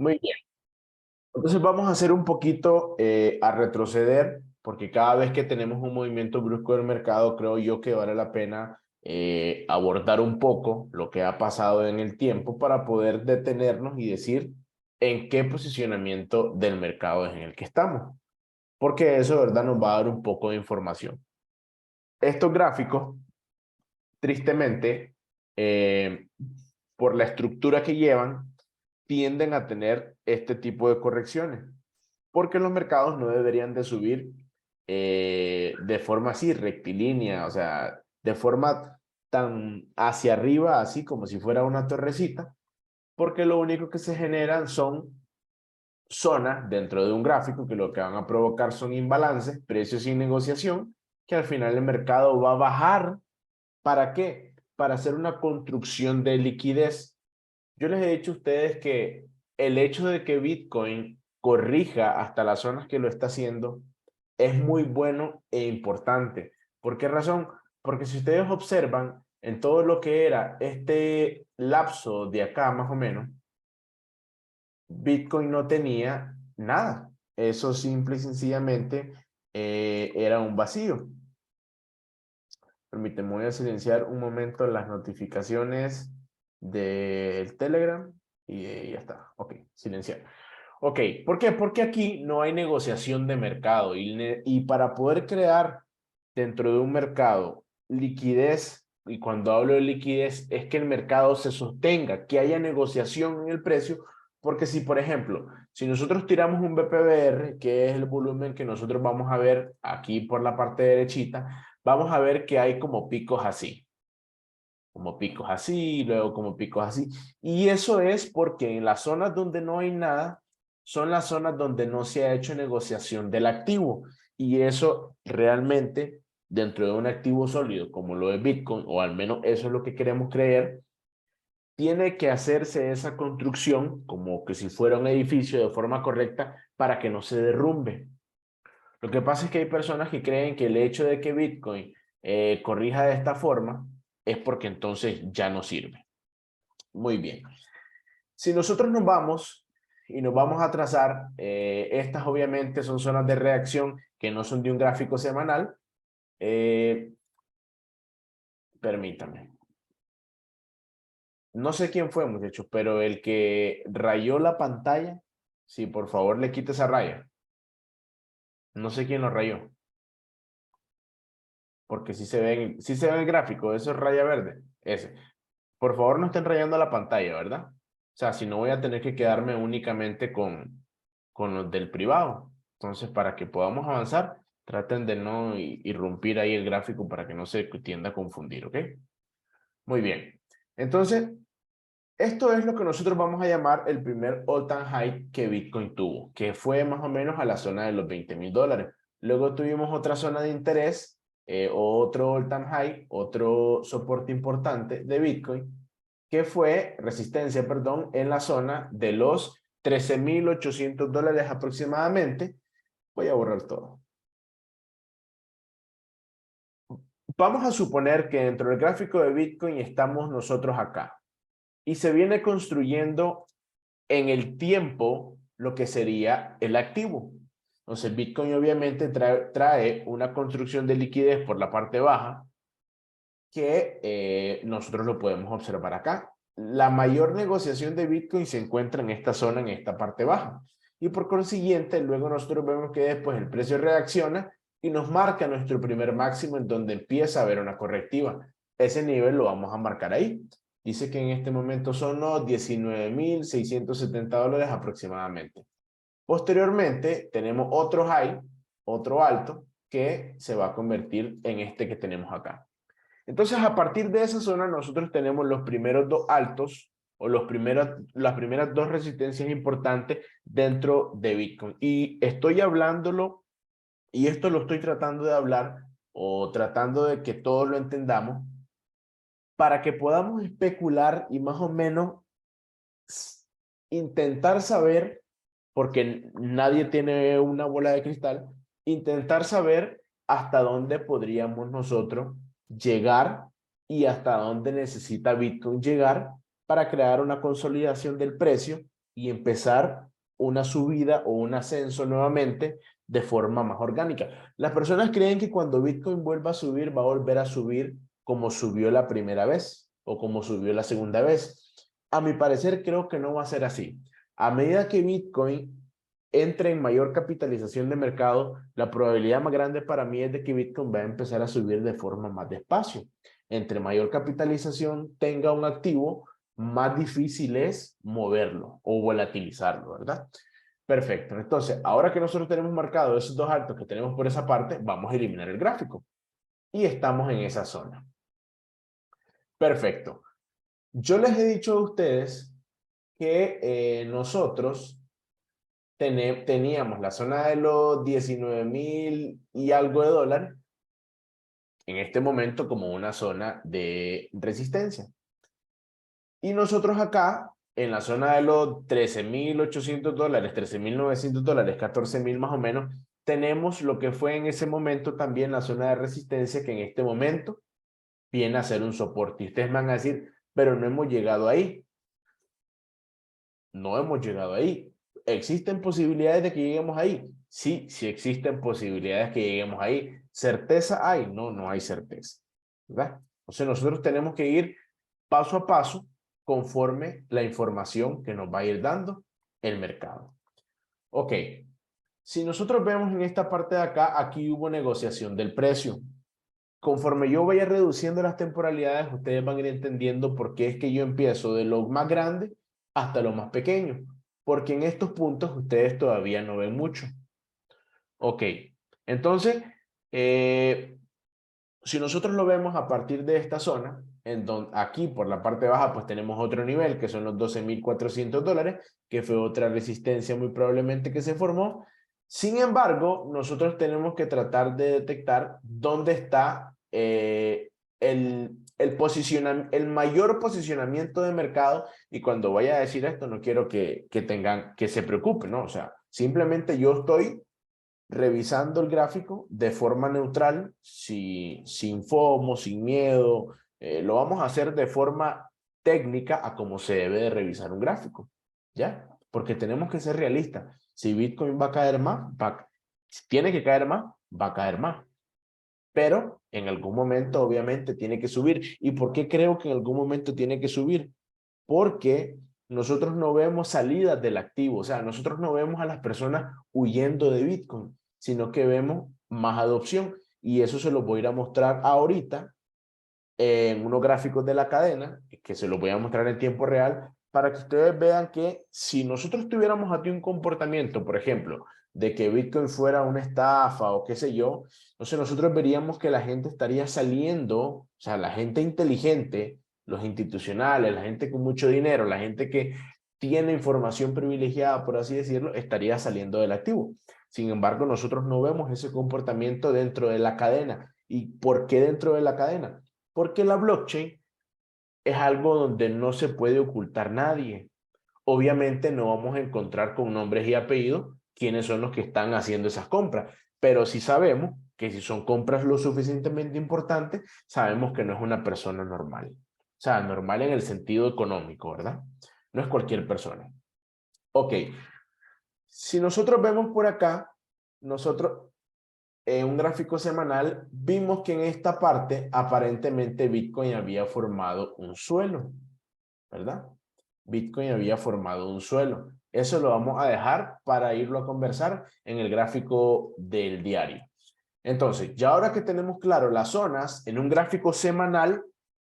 Muy bien. Entonces vamos a hacer un poquito a retroceder, porque cada vez que tenemos un movimiento brusco del mercado, creo yo que vale la pena abordar un poco lo que ha pasado en el tiempo para poder detenernos y decir en qué posicionamiento del mercado es en el que estamos, porque eso, de verdad, nos va a dar un poco de información. Estos gráficos, tristemente, eh, por la estructura que llevan, tienden a tener este tipo de correcciones, porque los mercados no deberían de subir de forma así rectilínea, o sea, de forma tan hacia arriba, así como si fuera una torrecita, porque lo único que se generan son zonas dentro de un gráfico que lo que van a provocar son imbalances, precios sin negociación, que al final el mercado va a bajar. ¿Para qué? Para hacer una construcción de liquidez. Yo les he dicho a ustedes que el hecho de que Bitcoin corrija hasta las zonas que lo está haciendo es muy bueno e importante. ¿Por qué razón? Porque si ustedes observan en todo lo que era este lapso de acá más o menos, Bitcoin no tenía nada. Eso simple y sencillamente era un vacío. Permíteme, voy a silenciar un momento las notificaciones del Telegram y ya está. Ok, silenciar. Ok, ¿por qué? Porque aquí no hay negociación de mercado y para poder crear dentro de un mercado liquidez, y cuando hablo de liquidez es que el mercado se sostenga, que haya negociación en el precio, porque si, por ejemplo, si nosotros tiramos un BPBR, que es el volumen que nosotros vamos a ver aquí por la parte derechita, vamos a ver que hay como picos así, luego como picos así. Y eso es porque en las zonas donde no hay nada, son las zonas donde no se ha hecho negociación del activo. Y eso realmente, dentro de un activo sólido como lo de Bitcoin, o al menos eso es lo que queremos creer, tiene que hacerse esa construcción como que si fuera un edificio de forma correcta para que no se derrumbe. Lo que pasa es que hay personas que creen que el hecho de que Bitcoin corrija de esta forma es porque entonces ya no sirve. Muy bien. Si nosotros nos vamos y nos vamos a trazar, estas obviamente son zonas de reacción que no son de un gráfico semanal. Eh, Permítame. No sé quién fue, muchachos, pero el que rayó la pantalla, sí, por favor le quite esa raya. No sé quién lo rayó, porque sí se ve en el gráfico, eso es raya verde, ese. Por favor, no estén rayando la pantalla, ¿verdad? O sea, si no voy a tener que quedarme únicamente con los del privado. Entonces, para que podamos avanzar, traten de no irrumpir ahí el gráfico para que no se tienda a confundir, ¿ok? Muy bien. Entonces, esto es lo que nosotros vamos a llamar el primer all-time high que Bitcoin tuvo, que fue más o menos a la zona de los $20,000. Luego tuvimos otra zona de interés, otro all-time high, otro soporte importante de Bitcoin, que fue resistencia, perdón, en la zona de los $13,800 aproximadamente. Voy a borrar todo. Vamos a suponer que dentro del gráfico de Bitcoin estamos nosotros acá y se viene construyendo en el tiempo lo que sería el activo. Entonces, Bitcoin obviamente trae una construcción de liquidez por la parte baja que nosotros lo podemos observar acá. La mayor negociación de Bitcoin se encuentra en esta zona, en esta parte baja. Y por consiguiente, luego nosotros vemos que después el precio reacciona y nos marca nuestro primer máximo en donde empieza a haber una correctiva. Ese nivel lo vamos a marcar ahí. Dice que en este momento son los $19,670 aproximadamente. Posteriormente, tenemos otro high, otro alto, que se va a convertir en este que tenemos acá. Entonces, a partir de esa zona, nosotros tenemos los primeros dos altos o las primeras dos resistencias importantes dentro de Bitcoin. Y estoy hablándolo, y esto lo estoy tratando de hablar o tratando de que todos lo entendamos para que podamos especular y más o menos intentar saber, porque nadie tiene una bola de cristal, intentar saber hasta dónde podríamos nosotros llegar y hasta dónde necesita Bitcoin llegar para crear una consolidación del precio y empezar una subida o un ascenso nuevamente de forma más orgánica. Las personas creen que cuando Bitcoin vuelva a subir, va a volver a subir como subió la primera vez o como subió la segunda vez. A mi parecer, creo que no va a ser así. A medida que Bitcoin entre en mayor capitalización de mercado, la probabilidad más grande para mí es de que Bitcoin va a empezar a subir de forma más despacio. Entre mayor capitalización tenga un activo, más difícil es moverlo o volatilizarlo, ¿verdad? Perfecto. Entonces, ahora que nosotros tenemos marcado esos dos altos que tenemos por esa parte, vamos a eliminar el gráfico. Y estamos en esa zona. Perfecto. Yo les he dicho a ustedes que nosotros teníamos la zona de los 19,000 y algo de dólares en este momento como una zona de resistencia. Y nosotros acá, en la zona de los 13,800 dólares, 13,900 dólares, 14,000 más o menos, tenemos lo que fue en ese momento también la zona de resistencia que en este momento viene a ser un soporte. Y ustedes me van a decir, pero no hemos llegado ahí. No hemos llegado ahí. ¿Existen posibilidades de que lleguemos ahí? Sí, sí existen posibilidades que lleguemos ahí. ¿Certeza hay? No, no hay certeza, ¿verdad? Entonces nosotros tenemos que ir paso a paso conforme la información que nos va a ir dando el mercado. Ok, si nosotros vemos en esta parte de acá, aquí hubo negociación del precio. Conforme yo vaya reduciendo las temporalidades, ustedes van a ir entendiendo por qué es que yo empiezo de lo más grande hasta lo más pequeño. Porque en estos puntos ustedes todavía no ven mucho. Ok, entonces, si nosotros lo vemos a partir de esta zona, en donde aquí por la parte baja pues tenemos otro nivel que son los 12,400 dólares, que fue otra resistencia muy probablemente que se formó. Sin embargo, nosotros tenemos que tratar de detectar dónde está el mayor posicionamiento de mercado. Y cuando vaya a decir esto, no quiero que se preocupen, ¿no? O sea, simplemente yo estoy revisando el gráfico de forma neutral, sin FOMO, sin miedo. Lo vamos a hacer de forma técnica a como se debe de revisar un gráfico, ¿ya? Porque tenemos que ser realistas. Si Bitcoin va a caer más, si tiene que caer más, va a caer más. Pero en algún momento obviamente tiene que subir. ¿Y por qué creo que en algún momento tiene que subir? Porque nosotros no vemos salidas del activo, o sea, nosotros no vemos a las personas huyendo de Bitcoin, sino que vemos más adopción. Y eso se lo voy a ir a mostrar ahorita en unos gráficos de la cadena, que se los voy a mostrar en tiempo real, para que ustedes vean que si nosotros tuviéramos aquí un comportamiento, por ejemplo, de que Bitcoin fuera una estafa o qué sé yo, entonces nosotros veríamos que la gente estaría saliendo, o sea, la gente inteligente, los institucionales, la gente con mucho dinero, la gente que tiene información privilegiada, por así decirlo, estaría saliendo del activo. Sin embargo, nosotros no vemos ese comportamiento dentro de la cadena. ¿Y por qué dentro de la cadena? Porque la blockchain es algo donde no se puede ocultar nadie. Obviamente no vamos a encontrar con nombres y apellidos quiénes son los que están haciendo esas compras, pero sí sabemos que si son compras lo suficientemente importantes, sabemos que no es una persona normal. O sea, normal en el sentido económico, ¿verdad? No es cualquier persona. Ok, si nosotros vemos por acá, nosotros en un gráfico semanal, vimos que en esta parte aparentemente Bitcoin había formado un suelo, ¿verdad? Bitcoin había formado un suelo. Eso lo vamos a dejar para irlo a conversar en el gráfico del diario. Entonces, ya ahora que tenemos claro las zonas, en un gráfico semanal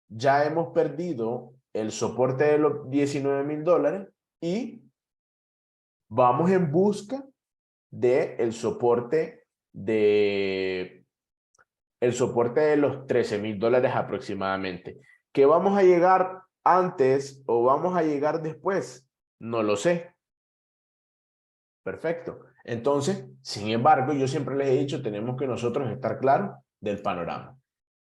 ya hemos perdido el soporte de los 19,000 dólares y vamos en busca del soporte de los 13,000 dólares aproximadamente. ¿Que vamos a llegar antes o vamos a llegar después? No lo sé. Perfecto. Entonces, sin embargo, yo siempre les he dicho, tenemos que nosotros estar claros del panorama.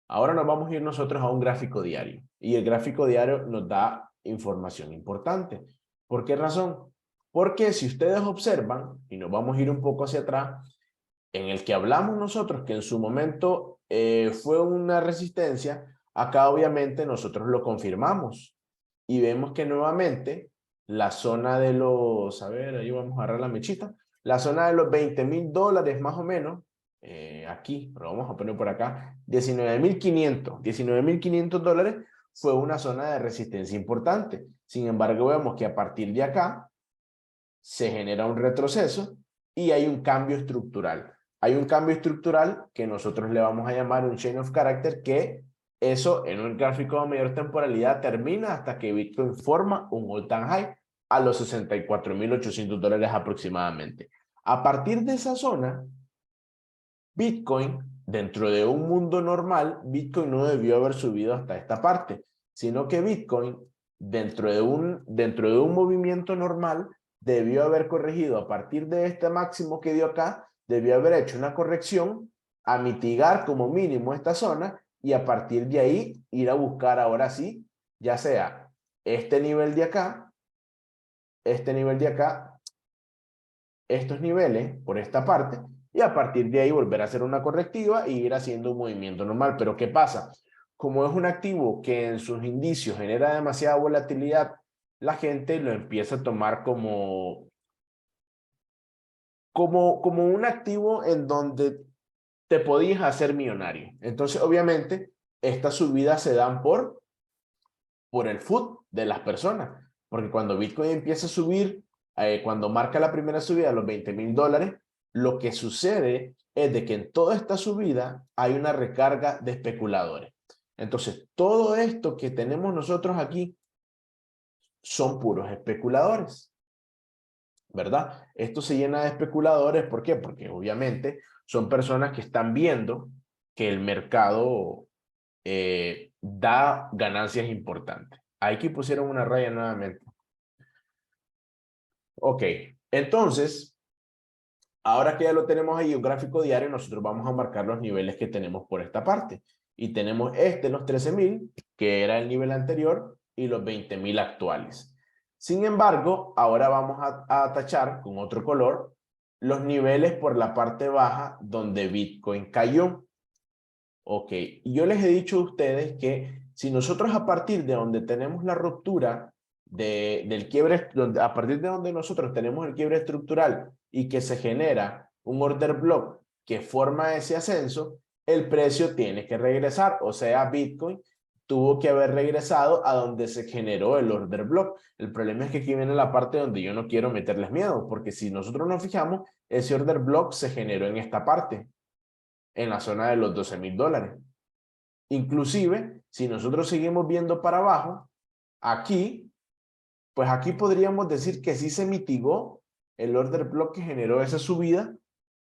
Ahora nos vamos a ir nosotros a un gráfico diario. Y el gráfico diario nos da información importante. ¿Por qué razón? Porque si ustedes observan, y nos vamos a ir un poco hacia atrás, en el que hablamos nosotros que en su momento fue una resistencia, acá obviamente nosotros lo confirmamos y vemos que nuevamente la zona de los, a ver, ahí vamos a agarrar la mechita, la zona de los $20,000 más o menos, aquí, pero vamos a poner por acá, 19,500 dólares fue una zona de resistencia importante. Sin embargo, vemos que a partir de acá se genera un retroceso y hay un cambio estructural. Hay un cambio estructural que nosotros le vamos a llamar un chain of character, que eso en un gráfico de mayor temporalidad termina hasta que Bitcoin forma un all-time high a los 64,800 dólares aproximadamente. A partir de esa zona, Bitcoin, dentro de un mundo normal, Bitcoin no debió haber subido hasta esta parte, sino que Bitcoin, dentro de un movimiento normal, debió haber corregido a partir de este máximo que dio acá, debió haber hecho una corrección a mitigar como mínimo esta zona y a partir de ahí ir a buscar ahora sí, ya sea este nivel de acá, este nivel de acá, estos niveles por esta parte y a partir de ahí volver a hacer una correctiva e ir haciendo un movimiento normal. Pero ¿qué pasa? Como es un activo que en sus indicios genera demasiada volatilidad, la gente lo empieza a tomar como un activo en donde te podías hacer millonario. Entonces, obviamente, estas subidas se dan por el foot de las personas. Porque cuando Bitcoin empieza a subir, cuando marca la primera subida a los $20,000, lo que sucede es de que en toda esta subida hay una recarga de especuladores. Entonces, todo esto que tenemos nosotros aquí son puros especuladores, ¿verdad? Esto se llena de especuladores, ¿por qué? Porque obviamente son personas que están viendo que el mercado da ganancias importantes. Aquí pusieron una raya nuevamente. Ok, entonces, ahora que ya lo tenemos ahí, un gráfico diario, nosotros vamos a marcar los niveles que tenemos por esta parte. Y tenemos los 13,000, que era el nivel anterior, y los 20,000 actuales. Sin embargo, ahora vamos a tachar con otro color los niveles por la parte baja donde Bitcoin cayó. Ok, y yo les he dicho a ustedes que si nosotros a partir de donde tenemos la ruptura del quiebre, a partir de donde nosotros tenemos el quiebre estructural y que se genera un order block que forma ese ascenso, el precio tiene que regresar, o sea, Bitcoin tuvo que haber regresado a donde se generó el order block. El problema es que aquí viene la parte donde yo no quiero meterles miedo, porque si nosotros nos fijamos, ese order block se generó en esta parte, en la zona de los $12,000. Inclusive, si nosotros seguimos viendo para abajo, aquí, pues aquí podríamos decir que sí se mitigó el order block que generó esa subida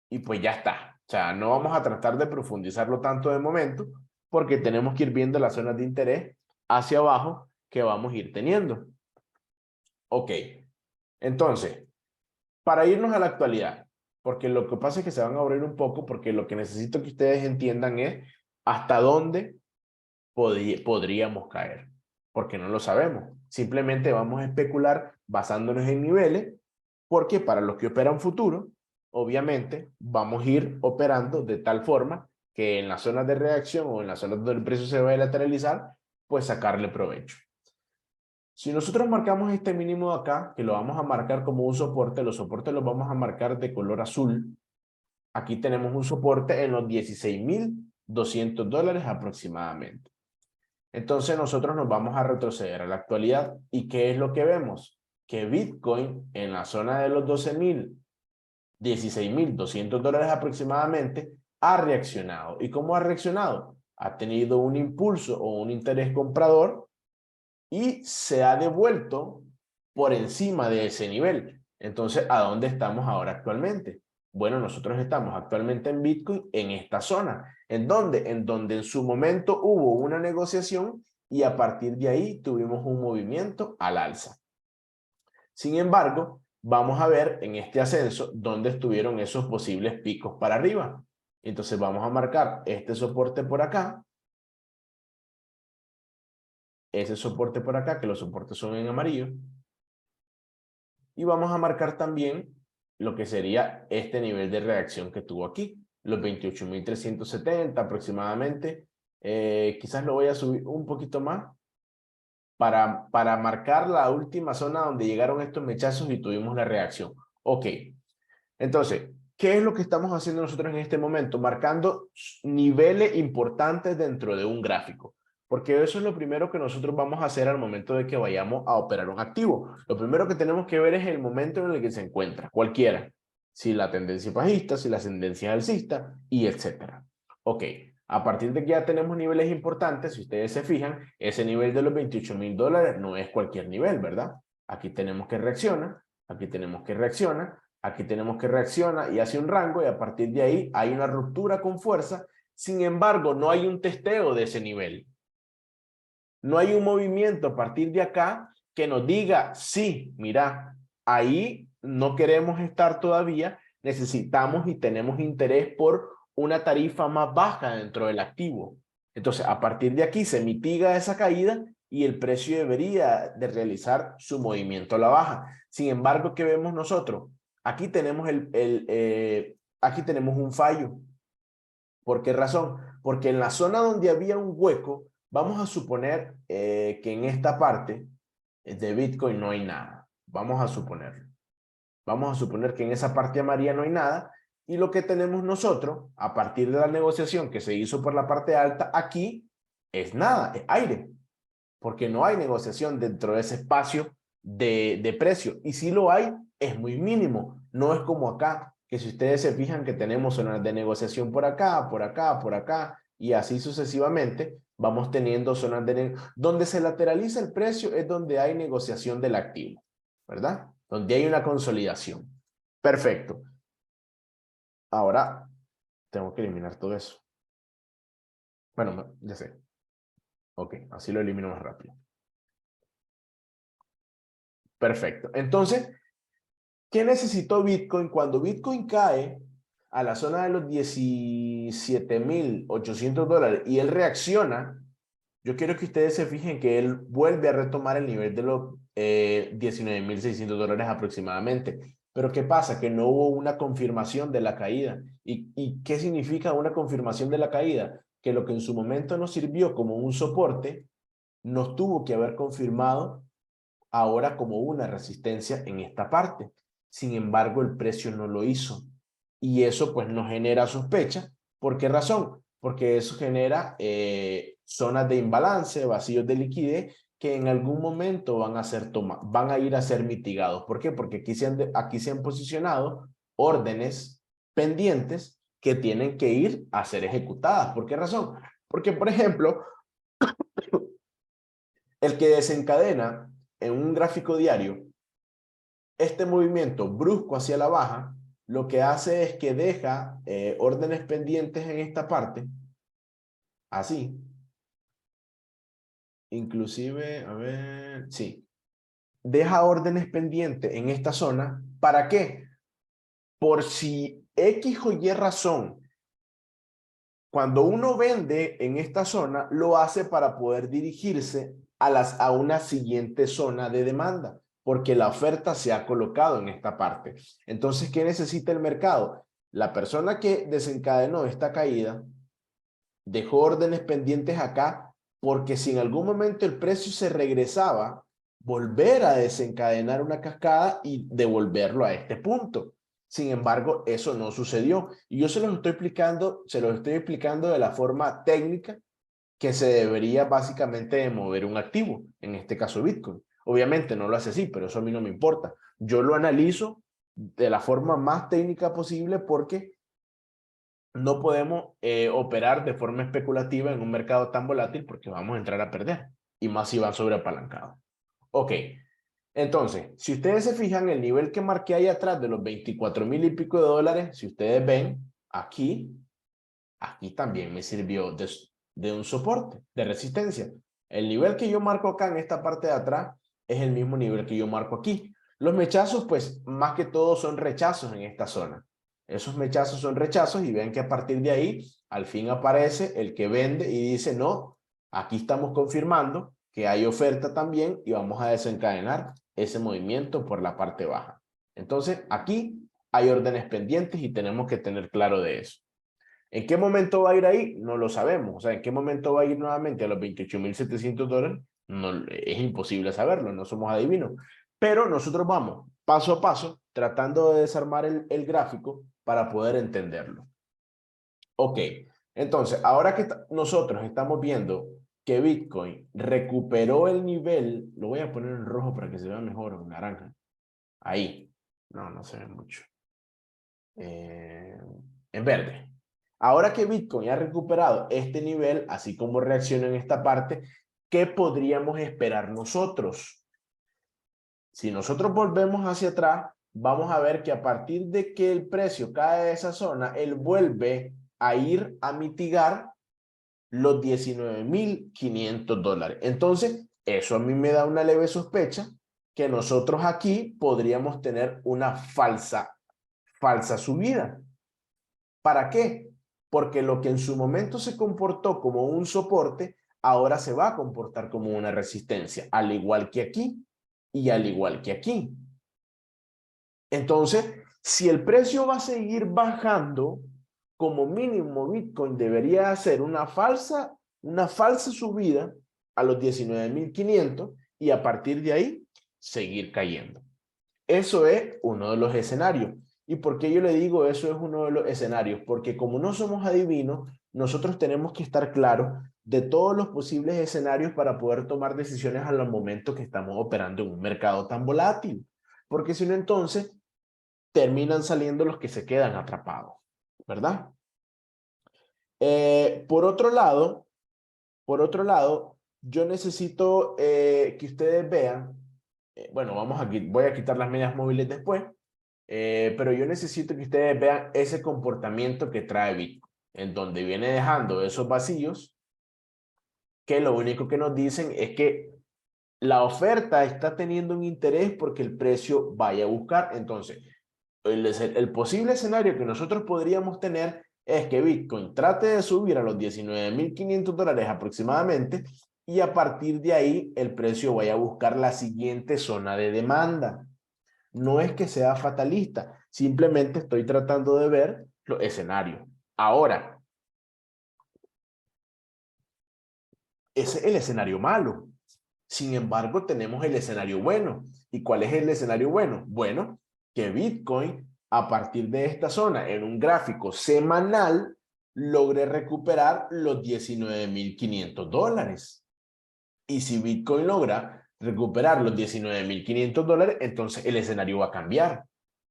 y pues ya está. O sea, no vamos a tratar de profundizarlo tanto de momento porque tenemos que ir viendo las zonas de interés hacia abajo que vamos a ir teniendo. Ok, entonces, para irnos a la actualidad, porque lo que pasa es que se van a abrir un poco porque lo que necesito que ustedes entiendan es hasta dónde podríamos caer, porque no lo sabemos. Simplemente vamos a especular basándonos en niveles, porque para los que operan futuro, obviamente vamos a ir operando de tal forma que en las zonas de reacción o en las zonas donde el precio se va a lateralizar, pues sacarle provecho. Si nosotros marcamos este mínimo de acá, que lo vamos a marcar como un soporte, los soportes los vamos a marcar de color azul. Aquí tenemos un soporte en los $16,200 aproximadamente. Entonces nosotros nos vamos a retroceder a la actualidad. ¿Y qué es lo que vemos? Que Bitcoin en la zona de los 12,000, $16,200 aproximadamente ha reaccionado. ¿Y cómo ha reaccionado? Ha tenido un impulso o un interés comprador y se ha devuelto por encima de ese nivel. Entonces, ¿a dónde estamos ahora actualmente? Bueno, nosotros estamos actualmente en Bitcoin en esta zona. ¿En dónde? En donde en su momento hubo una negociación y a partir de ahí tuvimos un movimiento al alza. Sin embargo, vamos a ver en este ascenso dónde estuvieron esos posibles picos para arriba. Entonces vamos a marcar este soporte por acá, ese soporte por acá, que los soportes son en amarillo. Y vamos a marcar también lo que sería este nivel de reacción que tuvo aquí, los 28,370 aproximadamente. Quizás lo voy a subir un poquito más. para marcar la última zona donde llegaron estos mechazos y tuvimos la reacción. Ok, entonces, ¿qué es lo que estamos haciendo nosotros en este momento? Marcando niveles importantes dentro de un gráfico. Porque eso es lo primero que nosotros vamos a hacer al momento de que vayamos a operar un activo. Lo primero que tenemos que ver es el momento en el que se encuentra, cualquiera. Si la tendencia bajista, si la tendencia alcista, y etcétera. Ok, a partir de que ya tenemos niveles importantes, si ustedes se fijan, ese nivel de los $28,000 no es cualquier nivel, ¿verdad? Aquí tenemos que reaccionar, aquí tenemos que reaccionar, aquí tenemos que reaccionar y hace un rango y a partir de ahí hay una ruptura con fuerza. Sin embargo, no hay un testeo de ese nivel. No hay un movimiento a partir de acá que nos diga, sí, mira, ahí no queremos estar todavía, necesitamos y tenemos interés por una tarifa más baja dentro del activo. Entonces, a partir de aquí se mitiga esa caída y el precio debería de realizar su movimiento a la baja. Sin embargo, ¿qué vemos nosotros? Aquí tenemos, aquí tenemos un fallo. ¿Por qué razón? Porque en la zona donde había un hueco, vamos a suponer que en esta parte de Bitcoin no hay nada. Vamos a suponerlo. Vamos a suponer que en esa parte amarilla no hay nada. Y lo que tenemos nosotros, a partir de la negociación que se hizo por la parte alta, aquí es nada, es aire. Porque no hay negociación dentro de ese espacio de precio. Y si lo hay, es muy mínimo. No es como acá, que si ustedes se fijan que tenemos zonas de negociación por acá, por acá, por acá, y así sucesivamente, vamos teniendo zonas de donde se lateraliza el precio es donde hay negociación del activo, ¿verdad? Donde hay una consolidación. Perfecto. Ahora, tengo que eliminar todo eso. Bueno, ya sé. Ok, así lo elimino más rápido. Perfecto. Entonces, ¿qué necesitó Bitcoin? Cuando Bitcoin cae a la zona de los $17,800 y él reacciona, yo quiero que ustedes se fijen que él vuelve a retomar el nivel de los $19,600 aproximadamente. Pero ¿qué pasa? Que no hubo una confirmación de la caída. ¿Y qué significa una confirmación de la caída? Que lo que en su momento nos sirvió como un soporte, nos tuvo que haber confirmado ahora como una resistencia en esta parte. Sin embargo, el precio no lo hizo. Y eso pues nos genera sospecha. ¿Por qué razón? Porque eso genera zonas de imbalance, vacíos de liquidez, que en algún momento van a ir a ser mitigados. ¿Por qué? Porque aquí se han posicionado órdenes pendientes que tienen que ir a ser ejecutadas. ¿Por qué razón? Porque, por ejemplo, el que desencadena en un gráfico diario este movimiento brusco hacia la baja, lo que hace es que deja órdenes pendientes en esta parte, así. Inclusive, a ver, sí. Deja órdenes pendientes en esta zona. ¿Para qué? Por si X o Y razón, cuando uno vende en esta zona, lo hace para poder dirigirse a una siguiente zona de demanda, porque la oferta se ha colocado en esta parte. Entonces, ¿qué necesita el mercado? La persona que desencadenó esta caída dejó órdenes pendientes acá, porque si en algún momento el precio se regresaba, volver a desencadenar una cascada y devolverlo a este punto. Sin embargo, eso no sucedió. Y yo se los estoy explicando de la forma técnica que se debería básicamente de mover un activo, en este caso Bitcoin. Obviamente no lo hace así, pero eso a mí no me importa. Yo lo analizo de la forma más técnica posible porque no podemos operar de forma especulativa en un mercado tan volátil porque vamos a entrar a perder. Y más si van sobreapalancados. Ok, entonces, si ustedes se fijan, el nivel que marqué ahí atrás de los 24,000 y pico de dólares, si ustedes ven, aquí también me sirvió de un soporte, de resistencia. El nivel que yo marco acá en esta parte de atrás es el mismo nivel que yo marco aquí. Los mechazos, pues, más que todo son rechazos en esta zona. Esos mechazos son rechazos y ven que a partir de ahí, al fin aparece el que vende y dice, no, aquí estamos confirmando que hay oferta también y vamos a desencadenar ese movimiento por la parte baja. Entonces, aquí hay órdenes pendientes y tenemos que tener claro de eso. ¿En qué momento va a ir ahí? No lo sabemos. O sea, ¿en qué momento va a ir nuevamente a los $28,700? No, es imposible saberlo, no somos adivinos. Pero nosotros vamos paso a paso tratando de desarmar el gráfico para poder entenderlo. Ok, entonces, ahora que nosotros estamos viendo que Bitcoin recuperó el nivel, lo voy a poner en rojo para que se vea mejor, o en naranja. Ahí. No, no se ve mucho. En verde. Ahora que Bitcoin ha recuperado este nivel, así como reacciona en esta parte, ¿qué podríamos esperar nosotros? Si nosotros volvemos hacia atrás, vamos a ver que a partir de que el precio cae de esa zona, él vuelve a ir a mitigar los $19,500. Entonces, eso a mí me da una leve sospecha que nosotros aquí podríamos tener una falsa subida. ¿Para qué? Porque lo que en su momento se comportó como un soporte, ahora se va a comportar como una resistencia, al igual que aquí y al igual que aquí. Entonces, si el precio va a seguir bajando, como mínimo Bitcoin debería hacer una falsa subida a los 19,500 y a partir de ahí seguir cayendo. Eso es uno de los escenarios. ¿Y por qué yo le digo eso es uno de los escenarios? Porque como no somos adivinos, nosotros tenemos que estar claros de todos los posibles escenarios para poder tomar decisiones al momento que estamos operando en un mercado tan volátil. Porque si no, entonces terminan saliendo los que se quedan atrapados, ¿verdad? Por otro lado, yo necesito que ustedes vean, bueno, voy a quitar las medias móviles después, pero yo necesito que ustedes vean ese comportamiento que trae Bitcoin, en donde viene dejando esos vacíos, que lo único que nos dicen es que la oferta está teniendo un interés porque el precio vaya a buscar. Entonces, el posible escenario que nosotros podríamos tener es que Bitcoin trate de subir a los $19,500 aproximadamente y a partir de ahí el precio vaya a buscar la siguiente zona de demanda. No es que sea fatalista, simplemente estoy tratando de ver los escenarios. Ahora, ese es el escenario malo. Sin embargo, tenemos el escenario bueno. ¿Y cuál es el escenario bueno? Bueno, que Bitcoin, a partir de esta zona, en un gráfico semanal, logre recuperar los $19,500. Y si Bitcoin logra recuperar los $19,500, entonces el escenario va a cambiar.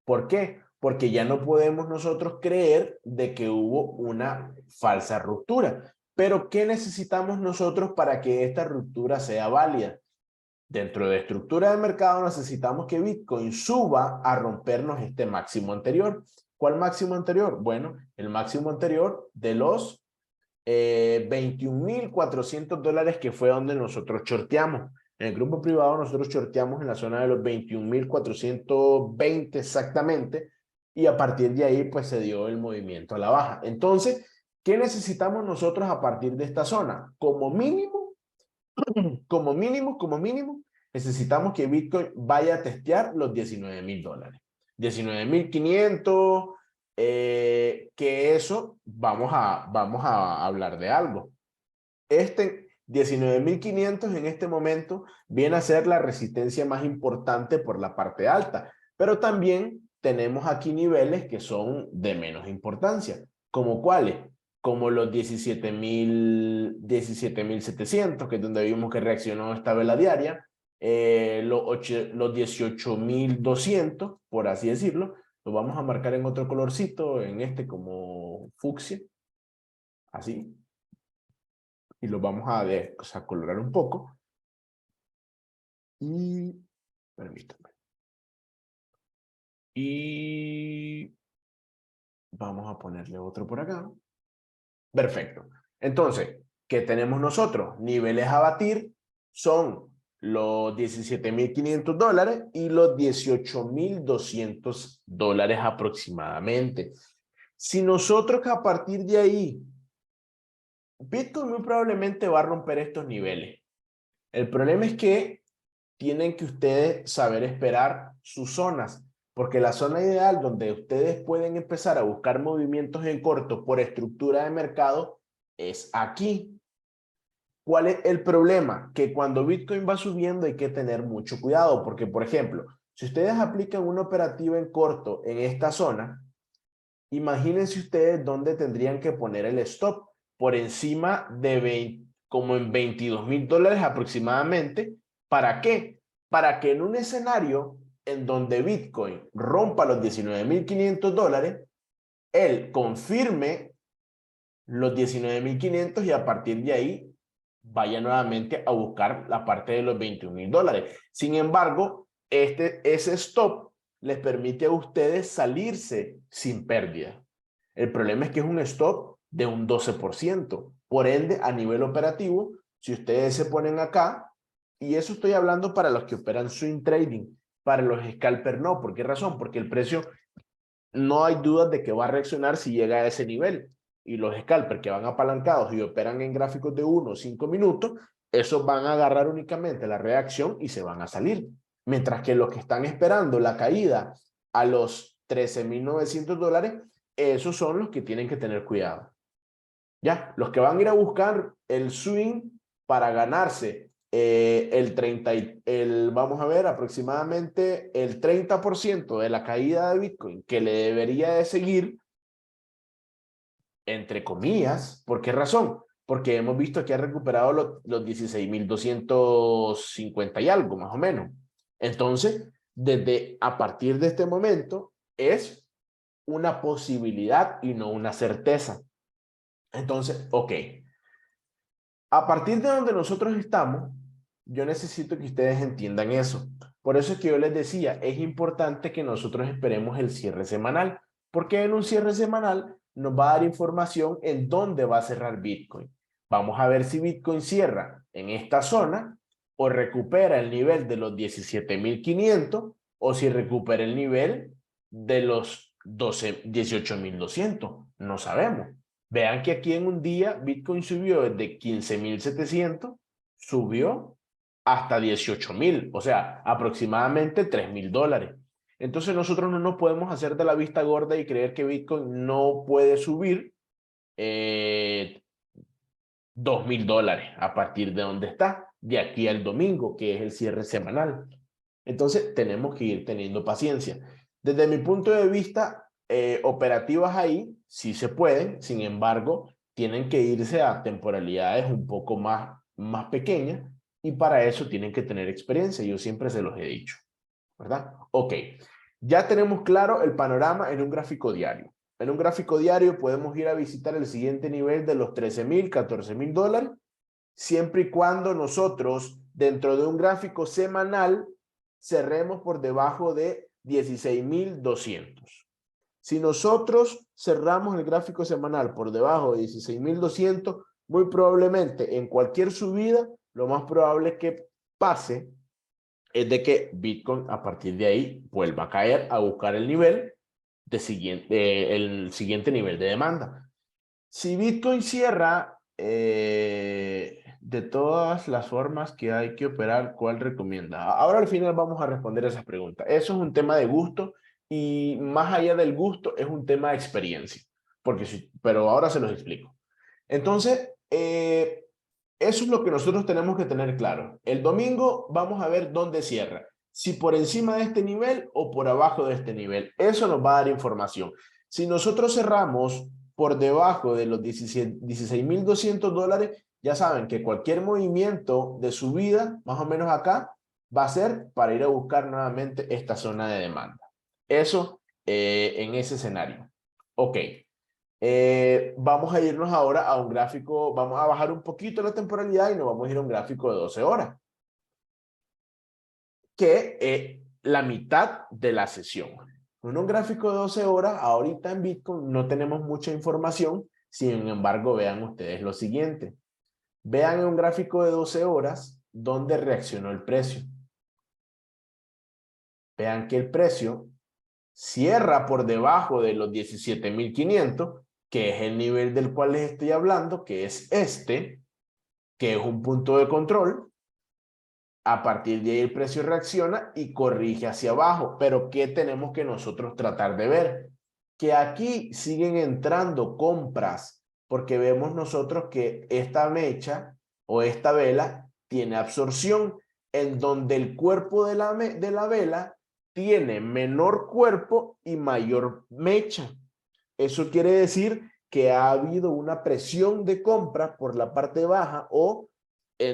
¿Por qué? Porque ya no podemos nosotros creer de que hubo una falsa ruptura. Pero ¿qué necesitamos nosotros para que esta ruptura sea válida? Dentro de estructura de mercado necesitamos que Bitcoin suba a rompernos este máximo anterior. ¿Cuál máximo anterior? Bueno, el máximo anterior de los $21,400, que fue donde nosotros shorteamos. En el grupo privado nosotros shorteamos en la zona de los 21,420 exactamente, y a partir de ahí pues se dio el movimiento a la baja. Entonces, ¿qué necesitamos nosotros a partir de esta zona? Como mínimo, necesitamos que Bitcoin vaya a testear los $19,000. 19,500, que eso vamos a hablar de algo. Este 19,500 en este momento viene a ser la resistencia más importante por la parte alta, pero también tenemos aquí niveles que son de menos importancia, como cuáles, como los 17,700, que es donde vimos que reaccionó esta vela diaria, los 18,200, por así decirlo, lo vamos a marcar en otro colorcito, en este como fucsia, así, y lo vamos a colorar un poco. Y, permítame. Y vamos a ponerle otro por acá. Perfecto. Entonces, ¿qué tenemos nosotros? Niveles a batir son los $17,500 y los $18,200 aproximadamente. Si nosotros a partir de ahí, Bitcoin muy probablemente va a romper estos niveles. El problema es que tienen que ustedes saber esperar sus zonas, porque la zona ideal donde ustedes pueden empezar a buscar movimientos en corto por estructura de mercado es aquí. ¿Cuál es el problema? Que cuando Bitcoin va subiendo hay que tener mucho cuidado, porque, por ejemplo, si ustedes aplican una operativa en corto en esta zona, imagínense ustedes dónde tendrían que poner el stop, por encima de 20, como en $22,000 aproximadamente. ¿Para qué? Para que en un escenario en donde Bitcoin rompa los $19,500, él confirme los 19,500 y a partir de ahí vaya nuevamente a buscar la parte de los $21,000. Sin embargo, ese stop les permite a ustedes salirse sin pérdida. El problema es que es un stop de un 12%. Por ende, a nivel operativo, si ustedes se ponen acá, y eso estoy hablando para los que operan swing trading, para los scalpers no. ¿Por qué razón? Porque el precio no hay dudas de que va a reaccionar si llega a ese nivel. Y los scalpers que van apalancados y operan en gráficos de 1 o 5 minutos, esos van a agarrar únicamente la reacción y se van a salir. Mientras que los que están esperando la caída a los $13,900, esos son los que tienen que tener cuidado. Ya, los que van a ir a buscar el swing para ganarse vamos a ver, aproximadamente el 30% de la caída de Bitcoin que le debería de seguir, entre comillas. ¿Por qué razón? Porque hemos visto que ha recuperado los 16,250 y algo, más o menos. Entonces, a partir de este momento, es una posibilidad y no una certeza. Entonces, ok. A partir de donde nosotros estamos, yo necesito que ustedes entiendan eso. Por eso es que yo les decía, es importante que nosotros esperemos el cierre semanal, porque en un cierre semanal nos va a dar información en dónde va a cerrar Bitcoin. Vamos a ver si Bitcoin cierra en esta zona o recupera el nivel de los 17,500 o si recupera el nivel de los 18,200. No sabemos. Vean que aquí en un día Bitcoin subió desde 15,700, subió hasta 18,000, o sea, aproximadamente $3,000. Entonces nosotros no nos podemos hacer de la vista gorda y creer que Bitcoin no puede subir $2,000 a partir de donde está, de aquí al domingo, que es el cierre semanal. Entonces tenemos que ir teniendo paciencia. Desde mi punto de vista, operativas ahí sí se pueden, sin embargo, tienen que irse a temporalidades un poco más pequeñas y para eso tienen que tener experiencia. Yo siempre se los he dicho, ¿verdad? Ok, ya tenemos claro el panorama en un gráfico diario. En un gráfico diario podemos ir a visitar el siguiente nivel de los $13,000, $14,000, siempre y cuando nosotros dentro de un gráfico semanal cerremos por debajo de 16,200. Si nosotros cerramos el gráfico semanal por debajo de 16,200, muy probablemente en cualquier subida, lo más probable que pase es de que Bitcoin a partir de ahí vuelva a caer a buscar el nivel el siguiente nivel de demanda. Si Bitcoin cierra, de todas las formas que hay que operar, ¿cuál recomienda? Ahora al final vamos a responder esas preguntas. Eso es un tema de gusto y más allá del gusto es un tema de experiencia, pero ahora se los explico. Entonces, eso es lo que nosotros tenemos que tener claro. El domingo vamos a ver dónde cierra. Si por encima de este nivel o por abajo de este nivel. Eso nos va a dar información. Si nosotros cerramos por debajo de los $16,200, ya saben que cualquier movimiento de subida, más o menos acá, va a ser para ir a buscar nuevamente esta zona de demanda. Eso en ese escenario. Ok. Vamos a irnos ahora a un gráfico, vamos a bajar un poquito la temporalidad y nos vamos a ir a un gráfico de 12 horas, que es la mitad de la sesión. En un gráfico de 12 horas, ahorita en Bitcoin no tenemos mucha información, sin embargo, vean ustedes lo siguiente. Vean en un gráfico de 12 horas dónde reaccionó el precio. Vean que el precio cierra por debajo de los 17,500, que es el nivel del cual les estoy hablando, que es este, que es un punto de control. A partir de ahí el precio reacciona y corrige hacia abajo. Pero ¿qué tenemos que nosotros tratar de ver? Que aquí siguen entrando compras, porque vemos nosotros que esta mecha o esta vela tiene absorción, en donde el cuerpo de la vela tiene menor cuerpo y mayor mecha. Eso quiere decir que ha habido una presión de compra por la parte baja o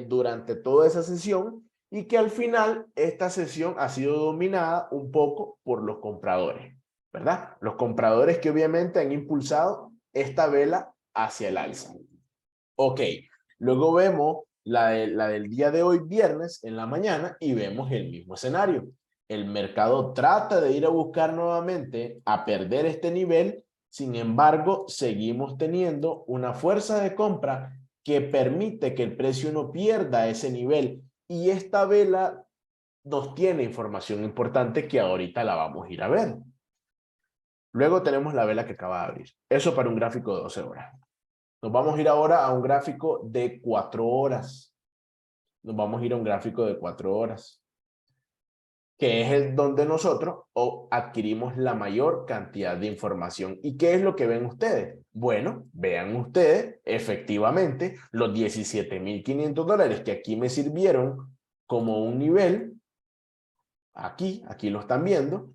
durante toda esa sesión, y que al final esta sesión ha sido dominada un poco por los compradores, ¿verdad? Los compradores que obviamente han impulsado esta vela hacia el alza. Ok, luego vemos la del día de hoy, viernes, en la mañana, y vemos el mismo escenario. El mercado trata de ir a buscar nuevamente a perder este nivel. Sin embargo, seguimos teniendo una fuerza de compra que permite que el precio no pierda ese nivel. Y esta vela nos tiene información importante que ahorita la vamos a ir a ver. Luego tenemos la vela que acaba de abrir. Eso para un gráfico de 12 horas. Nos vamos a ir ahora a un gráfico de 4 horas. Nos vamos a ir a un gráfico de 4 horas. Que es el donde nosotros adquirimos la mayor cantidad de información. ¿Y qué es lo que ven ustedes? Bueno, vean ustedes, efectivamente, los $17,500 que aquí me sirvieron como un nivel, aquí lo están viendo,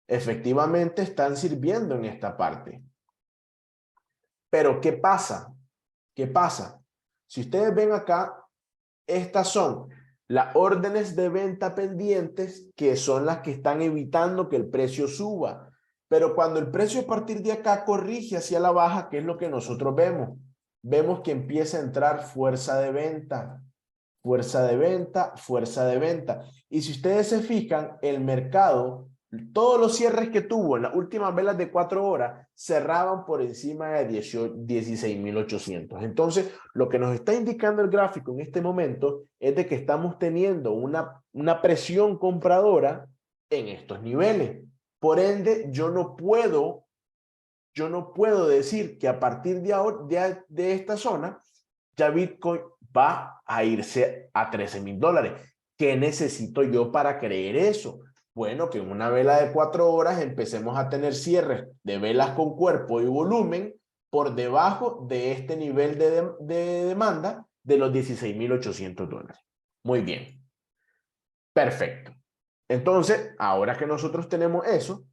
efectivamente están sirviendo en esta parte. Pero, ¿qué pasa? ¿Qué pasa? Si ustedes ven acá, estas son las órdenes de venta pendientes, que son las que están evitando que el precio suba. Pero cuando el precio a partir de acá corrige hacia la baja, ¿qué es lo que nosotros vemos? Vemos que empieza a entrar fuerza de venta, fuerza de venta, fuerza de venta. Y si ustedes se fijan, el mercado, todos los cierres que tuvo en las últimas velas de 4 horas, cerraban por encima de 16,800. Entonces, lo que nos está indicando el gráfico en este momento es de que estamos teniendo una presión compradora en estos niveles. Por ende, yo no puedo decir que a partir de ahora, de esta zona, ya Bitcoin va a irse a $13,000. ¿Qué necesito yo para creer eso? Bueno, que en una vela de 4 horas empecemos a tener cierres de velas con cuerpo y volumen por debajo de este nivel de demanda de los $16,800. Muy bien. Perfecto. Entonces, ahora que nosotros tenemos eso,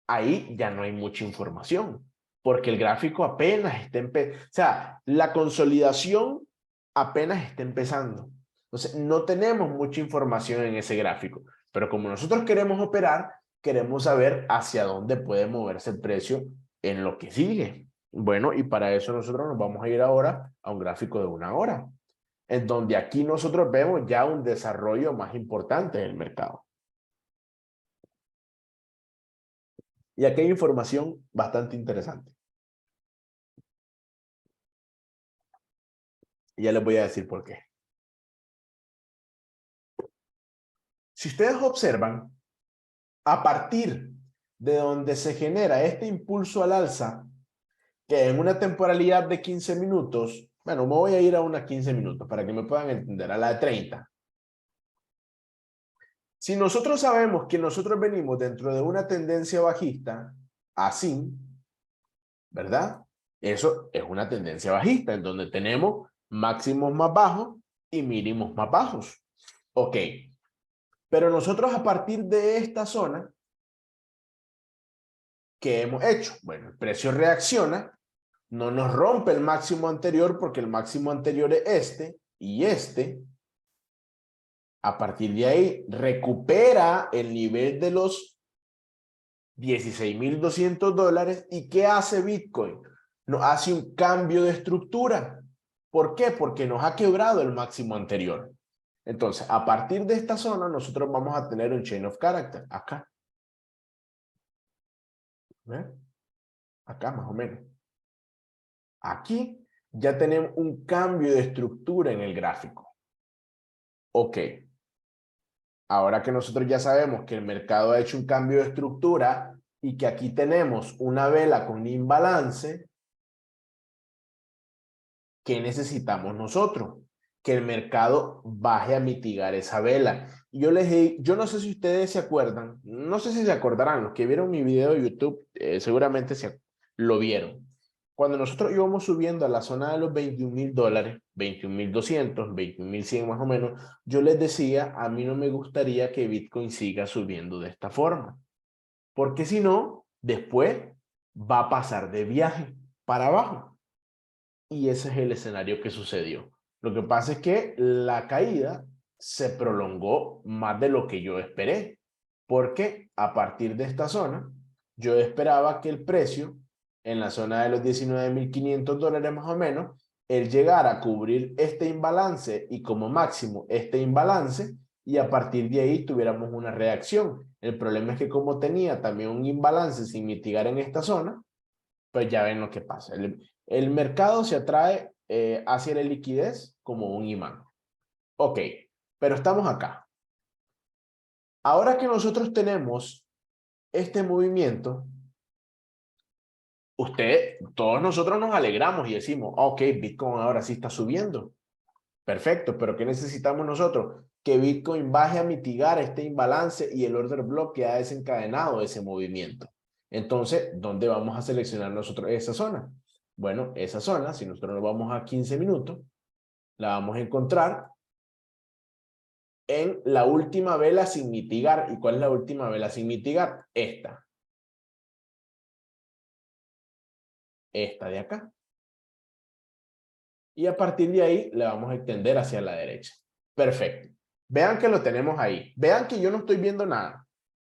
ahí ya no hay mucha información, porque el gráfico apenas está empezando. O sea, la consolidación apenas está empezando. Entonces, no tenemos mucha información en ese gráfico, pero como nosotros queremos operar, queremos saber hacia dónde puede moverse el precio en lo que sigue. Bueno, y para eso nosotros nos vamos a ir ahora a un gráfico de 1 hora, en donde aquí nosotros vemos ya un desarrollo más importante del mercado. Y aquí hay información bastante interesante. Y ya les voy a decir por qué. Si ustedes observan, a partir de donde se genera este impulso al alza, que en una temporalidad de 15 minutos, bueno, me voy a ir a unas 15 minutos para que me puedan entender, a la de 30. Si nosotros sabemos que nosotros venimos dentro de una tendencia bajista, así, ¿verdad? Eso es una tendencia bajista, en donde tenemos máximos más bajos y mínimos más bajos. Ok. Pero nosotros a partir de esta zona, ¿qué hemos hecho? Bueno, el precio reacciona, no nos rompe el máximo anterior porque el máximo anterior es este y este. A partir de ahí recupera el nivel de los $16,200. ¿Y qué hace Bitcoin? Nos hace un cambio de estructura. ¿Por qué? Porque nos ha quebrado el máximo anterior. Entonces, a partir de esta zona, nosotros vamos a tener un chain of character acá. ¿Ven? Acá más o menos. Aquí ya tenemos un cambio de estructura en el gráfico. Ok. Ahora que nosotros ya sabemos que el mercado ha hecho un cambio de estructura y que aquí tenemos una vela con imbalance, ¿qué necesitamos nosotros? Que el mercado baje a mitigar esa vela. Yo no sé si ustedes se acuerdan, no sé si se acordarán, los que vieron mi video de YouTube seguramente lo vieron. cuando nosotros íbamos subiendo a la zona de los $21,000, 21,200, 21,100 más o menos, yo les decía, a mí no me gustaría que Bitcoin siga subiendo de esta forma, porque si no, después va a pasar de viaje para abajo. Y ese es el escenario que sucedió. Lo que pasa es que la caída se prolongó más de lo que yo esperé, porque a partir de esta zona, yo esperaba que el precio en la zona de los $19,500 más o menos, él llegara a cubrir este imbalance y como máximo este imbalance, y a partir de ahí tuviéramos una reacción. El problema es que como tenía también un imbalance sin mitigar en esta zona, pues ya ven lo que pasa. El mercado se atrae hacia la liquidez como un imán. Ok, pero estamos acá. Ahora que nosotros tenemos este movimiento, todos nosotros nos alegramos y decimos, ok, Bitcoin ahora sí está subiendo. Perfecto, pero ¿qué necesitamos nosotros? Que Bitcoin baje a mitigar este imbalance y el order block que ha desencadenado ese movimiento. Entonces, ¿dónde vamos a seleccionar nosotros esa zona? Bueno, esa zona, si nosotros nos vamos a 15 minutos, la vamos a encontrar en la última vela sin mitigar. ¿Y cuál es la última vela sin mitigar? Esta de acá. Y a partir de ahí le vamos a extender hacia la derecha. Perfecto. Vean que lo tenemos ahí. Vean que yo no estoy viendo nada.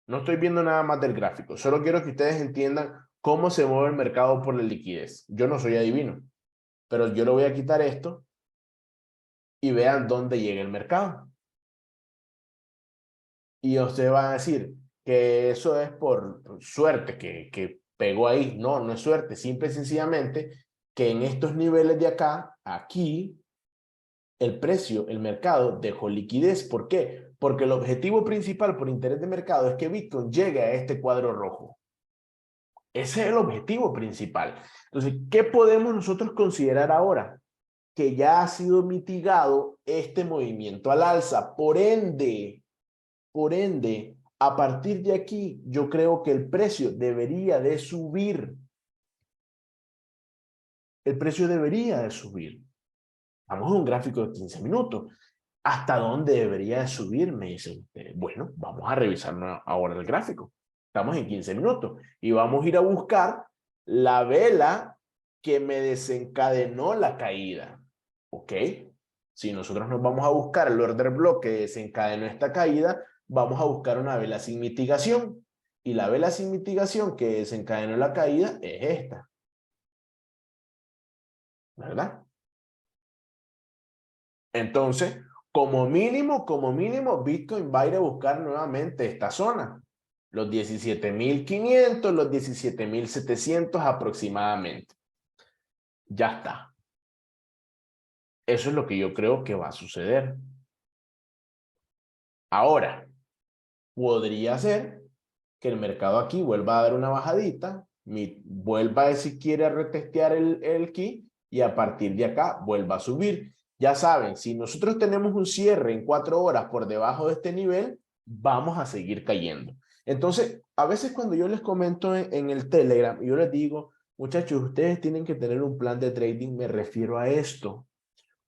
No estoy viendo nada más del gráfico. Solo quiero que ustedes entiendan cómo se mueve el mercado por la liquidez. Yo no soy adivino, pero yo le voy a quitar esto y vean dónde llega el mercado. Y ustedes van a decir que eso es por suerte, que pegó ahí. No, no es suerte. Simple y sencillamente que en estos niveles de acá, aquí, el precio, el mercado dejó liquidez. ¿Por qué? Porque el objetivo principal por interés de mercado es que Bitcoin llegue a este cuadro rojo. Ese es el objetivo principal. Entonces, ¿qué podemos nosotros considerar ahora? Que ya ha sido mitigado este movimiento al alza. Por ende, a partir de aquí, yo creo que el precio debería de subir. El precio debería de subir. Vamos a un gráfico de 15 minutos. ¿Hasta dónde debería de subir? Me dicen ustedes. Bueno, vamos a revisar ahora el gráfico. Estamos en 15 minutos y vamos a ir a buscar la vela que me desencadenó la caída. ¿Ok? Si nosotros nos vamos a buscar el order block que desencadenó esta caída, vamos a buscar una vela sin mitigación. Y la vela sin mitigación que desencadenó la caída es esta. ¿Verdad? Entonces, como mínimo, Bitcoin va a ir a buscar nuevamente esta zona. Los 17,500, los 17,700 aproximadamente. Ya está. Eso es lo que yo creo que va a suceder. Ahora, podría ser que el mercado aquí vuelva a dar una bajadita, vuelva a decir quiere retestear el key y a partir de acá vuelva a subir. Ya saben, si nosotros tenemos un cierre en 4 horas por debajo de este nivel, vamos a seguir cayendo. Entonces, a veces cuando yo les comento en el Telegram, yo les digo, muchachos, ustedes tienen que tener un plan de trading, me refiero a esto.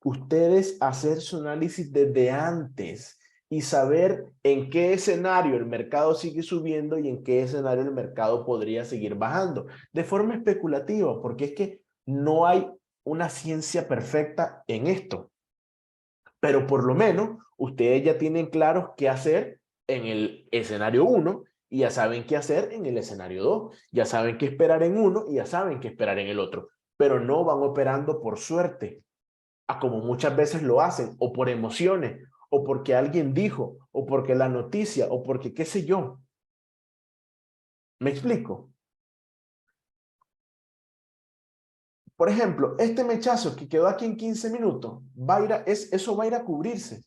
Ustedes hacer su análisis desde antes y saber en qué escenario el mercado sigue subiendo y en qué escenario el mercado podría seguir bajando. De forma especulativa, porque es que no hay una ciencia perfecta en esto. Pero por lo menos ustedes ya tienen claros qué hacer en el escenario 1 y ya saben qué hacer en el escenario 2. Ya saben qué esperar en uno y ya saben qué esperar en el otro. Pero no van operando por suerte, a como muchas veces lo hacen, o por emociones, o porque alguien dijo, o porque la noticia, o porque qué sé yo. ¿Me explico? Por ejemplo, este mechazo que quedó aquí en 15 minutos, eso va a ir a cubrirse.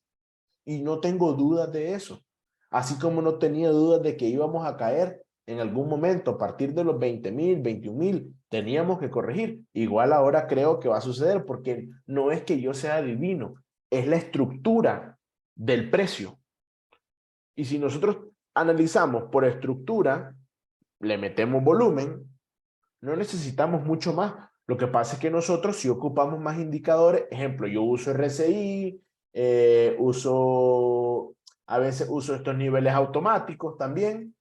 Y no tengo dudas de eso. Así como no tenía dudas de que íbamos a caer en algún momento a partir de los 20,000, 21,000, teníamos que corregir. Igual ahora creo que va a suceder porque no es que yo sea divino, es la estructura del precio. Y si nosotros analizamos por estructura, le metemos volumen, no necesitamos mucho más. Lo que pasa es que nosotros si ocupamos más indicadores, ejemplo, yo uso RSI, a veces uso estos niveles automáticos también,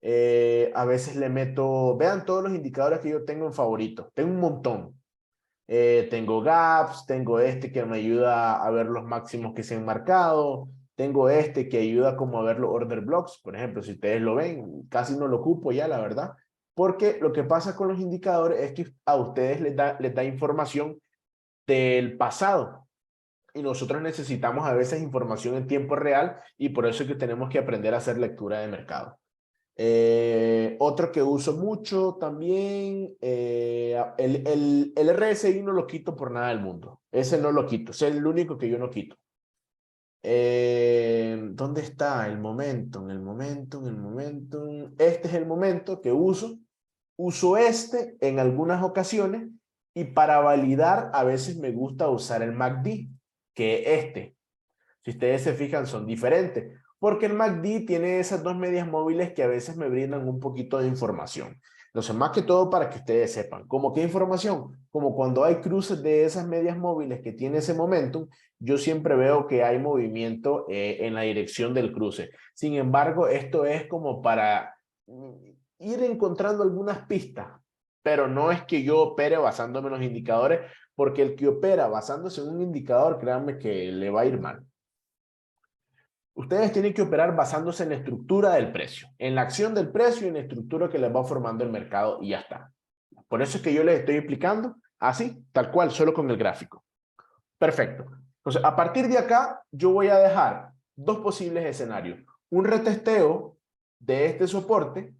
a veces le meto, vean todos los indicadores que yo tengo en favoritos, tengo un montón. Tengo gaps, tengo este que me ayuda a ver los máximos que se han marcado, tengo este que ayuda como a ver los order blocks, por ejemplo, si ustedes lo ven, casi no lo ocupo ya, la verdad, porque lo que pasa con los indicadores es que a ustedes les da información del pasado y nosotros necesitamos a veces información en tiempo real y por eso es que tenemos que aprender a hacer lectura de mercado. Otro que uso mucho también, el RSI no lo quito por nada del mundo. Ese no lo quito, ese es el único que yo no quito. ¿Dónde está el momentum? El momentum, el momentum. Este es el momento que uso. Uso este en algunas ocasiones y para validar a veces me gusta usar el MACD, que este. Si ustedes se fijan, son diferentes, porque el MACD tiene esas dos medias móviles que a veces me brindan un poquito de información. Entonces, más que todo para que ustedes sepan, ¿cómo qué información? Como cuando hay cruces de esas medias móviles que tiene ese momentum, yo siempre veo que hay movimiento en la dirección del cruce. Sin embargo, esto es como para ir encontrando algunas pistas, pero no es que yo opere basándome en los indicadores, porque el que opera basándose en un indicador, créanme que le va a ir mal. Ustedes tienen que operar basándose en la estructura del precio, en la acción del precio y en la estructura que les va formando el mercado y ya está. Por eso es que yo les estoy explicando así, tal cual, solo con el gráfico. Perfecto. Entonces, a partir de acá, yo voy a dejar dos posibles escenarios. Un retesteo de este soporte,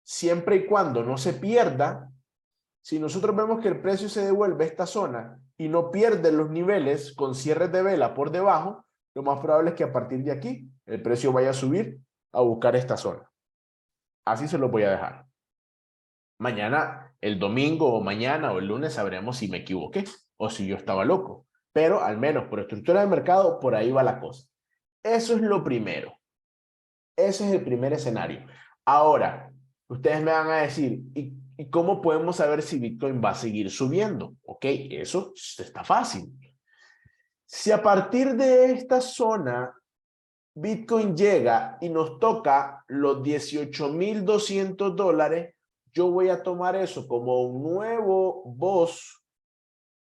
siempre y cuando no se pierda. Si nosotros vemos que el precio se devuelve a esta zona y no pierde los niveles con cierres de vela por debajo, lo más probable es que a partir de aquí el precio vaya a subir a buscar esta zona. Así se lo voy a dejar. Mañana, el domingo o mañana o el lunes sabremos si me equivoqué o si yo estaba loco. Pero al menos por estructura de mercado, por ahí va la cosa. Eso es lo primero. Ese es el primer escenario. Ahora, ustedes me van a decir, ¿y cómo podemos saber si Bitcoin va a seguir subiendo? Ok, eso está fácil. Si a partir de esta zona Bitcoin llega y nos toca los $18,200, yo voy a tomar eso como un nuevo boss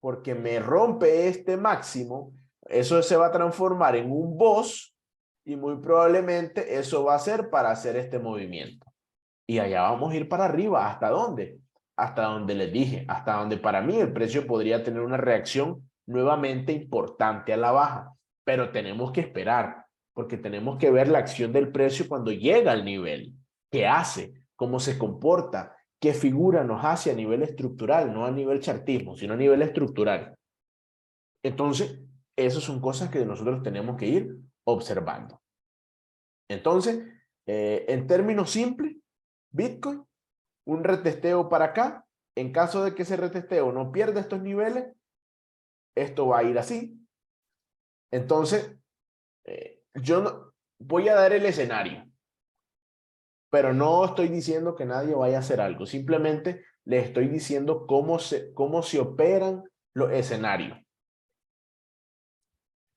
porque me rompe este máximo. Eso se va a transformar en un boss y muy probablemente eso va a ser para hacer este movimiento. Y allá vamos a ir para arriba. ¿Hasta dónde? Hasta donde les dije, hasta donde para mí el precio podría tener una reacción nuevamente importante a la baja. Pero tenemos que esperar, porque tenemos que ver la acción del precio cuando llega al nivel. ¿Qué hace? ¿Cómo se comporta? ¿Qué figura nos hace a nivel estructural? No a nivel chartismo, sino a nivel estructural. Entonces, esas son cosas que nosotros tenemos que ir observando. Entonces, en términos simples, Bitcoin, un retesteo para acá. En caso de que ese retesteo no pierda estos niveles, esto va a ir así. Entonces, yo no, voy a dar el escenario, pero no estoy diciendo que nadie vaya a hacer algo. Simplemente les estoy diciendo cómo se operan los escenarios.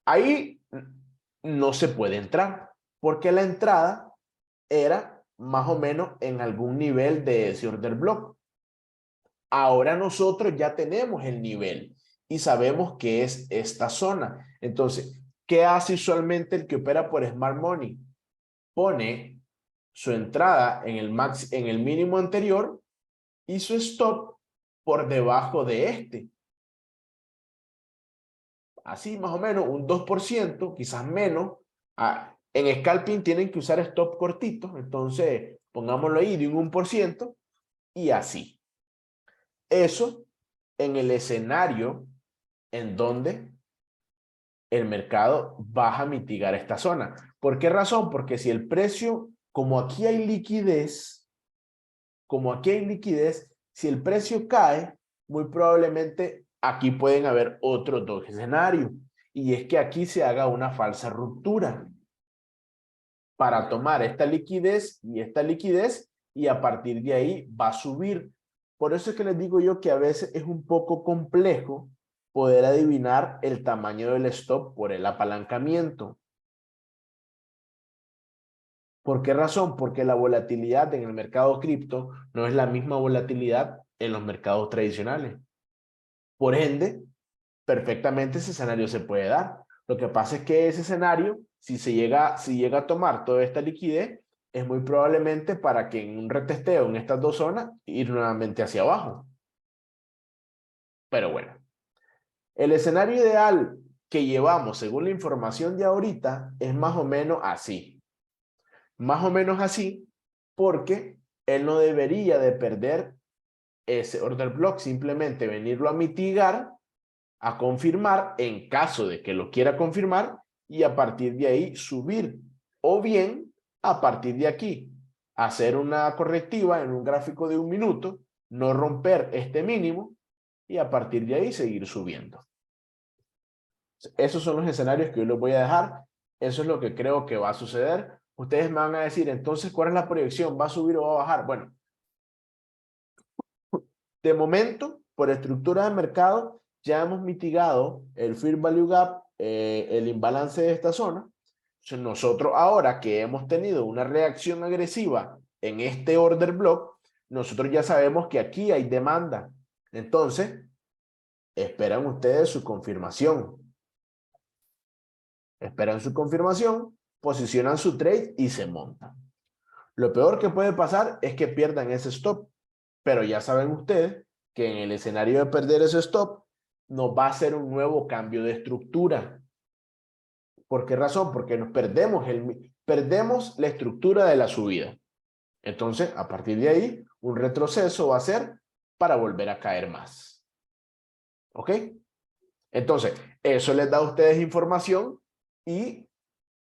Ahí no se puede entrar, porque la entrada era más o menos en algún nivel de ese order block. Ahora nosotros ya tenemos el nivel y sabemos que es esta zona. Entonces, ¿qué hace usualmente el que opera por Smart Money? Pone su entrada en el mínimo anterior y su stop por debajo de este. Así más o menos un 2%, quizás menos. En scalping tienen que usar stop cortitos, entonces pongámoslo ahí de un 1% y así. Eso en el escenario en donde el mercado va a mitigar esta zona. ¿Por qué razón? Porque si el precio, como aquí hay liquidez, si el precio cae, muy probablemente aquí pueden haber otros dos escenarios. Y es que aquí se haga una falsa ruptura para tomar esta liquidez y a partir de ahí va a subir. Por eso es que les digo yo que a veces es un poco complejo poder adivinar el tamaño del stop por el apalancamiento. ¿Por qué razón? Porque la volatilidad en el mercado cripto no es la misma volatilidad en los mercados tradicionales. Por ende, perfectamente ese escenario se puede dar. Lo que pasa es que ese escenario, si llega a tomar toda esta liquidez, es muy probablemente para que en un retesteo en estas dos zonas, ir nuevamente hacia abajo. Pero bueno, el escenario ideal que llevamos según la información de ahorita es más o menos así. Más o menos así porque él no debería de perder ese order block, simplemente venirlo a mitigar, a confirmar en caso de que lo quiera confirmar y a partir de ahí subir, o bien a partir de aquí hacer una correctiva en un gráfico de 1 minuto, no romper este mínimo y a partir de ahí seguir subiendo. Esos son los escenarios que yo les voy a dejar. Eso es lo que creo que va a suceder. Ustedes me van a decir, entonces, ¿cuál es la proyección? ¿Va a subir o va a bajar? Bueno, de momento, por estructura de mercado, ya hemos mitigado el Fair Value Gap, el imbalance de esta zona. Entonces, nosotros ahora que hemos tenido una reacción agresiva en este order block, nosotros ya sabemos que aquí hay demanda. Entonces, esperan ustedes su confirmación. Esperan su confirmación, posicionan su trade y se montan. Lo peor que puede pasar es que pierdan ese stop, pero ya saben ustedes que en el escenario de perder ese stop nos va a hacer un nuevo cambio de estructura. ¿Por qué razón? Porque perdemos la estructura de la subida. Entonces, a partir de ahí, un retroceso va a ser para volver a caer más. ¿Ok? Entonces, eso les da a ustedes información y